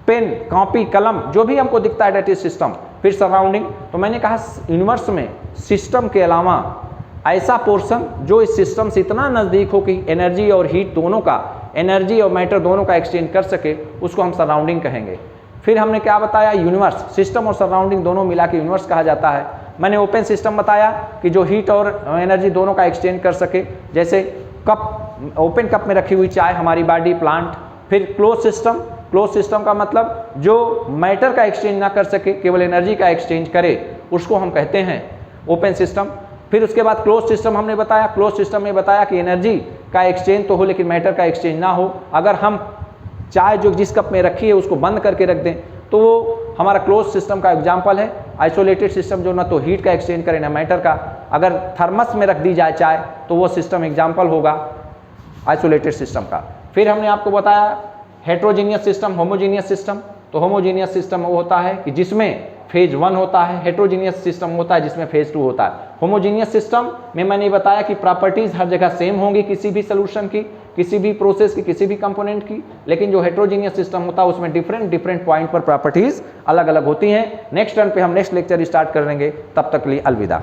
पेन, कॉपी, कलम, जो भी हमको दिखता है दैट इज सिस्टम। फिर सराउंडिंग, तो मैंने कहा यूनिवर्स में सिस्टम के अलावा ऐसा पोर्शन जो इस सिस्टम से इतना नज़दीक हो कि एनर्जी और हीट दोनों का, एनर्जी और मैटर दोनों का एक्सचेंज कर सके, उसको हम सराउंडिंग कहेंगे। फिर हमने क्या बताया, यूनिवर्स, सिस्टम और सराउंडिंग दोनों मिला के यूनिवर्स कहा जाता है। मैंने ओपन सिस्टम बताया कि जो हीट और एनर्जी दोनों का एक्सचेंज कर सके, जैसे कप, ओपन कप में रखी हुई चाय, हमारी बॉडी, प्लांट। फिर क्लोज सिस्टम, क्लोज सिस्टम का मतलब जो मैटर का एक्सचेंज ना कर सके, केवल एनर्जी का एक्सचेंज करे, उसको हम कहते हैं ओपन सिस्टम। फिर उसके बाद क्लोज सिस्टम हमने बताया। क्लोज सिस्टम में बताया कि एनर्जी का एक्सचेंज तो हो लेकिन मैटर का एक्सचेंज ना हो। अगर हम चाय जो जिस कप में रखी है उसको बंद करके रख दें तो वो हमारा क्लोज सिस्टम का एग्जाम्पल है। आइसोलेटेड सिस्टम जो ना तो हीट का एक्सचेंज करे ना मैटर का। अगर थर्मस में रख दी जाए चाय तो वो सिस्टम एग्जाम्पल होगा आइसोलेटेड सिस्टम का। फिर हमने आपको बताया हेट्रोजीनियस सिस्टम, होमोजीनियस सिस्टम। तो होमोजीनियस सिस्टम वो होता है कि जिसमें फेज 1 होता है, हेट्रोजीनियस सिस्टम होता है जिसमें फेज 2 होता है। होमोजीनियस सिस्टम में मैंने बताया कि प्रॉपर्टीज हर जगह सेम होंगी किसी भी सोल्यूशन की, किसी भी प्रोसेस की, किसी भी कंपोनेंट की, लेकिन जो हेट्रोजीनियस सिस्टम होता है उसमें डिफरेंट पॉइंट पर प्रॉपर्टीज अलग अलग होती हैं। नेक्स्ट टर्न पे हम नेक्स्ट लेक्चर स्टार्ट करेंगे, तब तक के लिए अलविदा।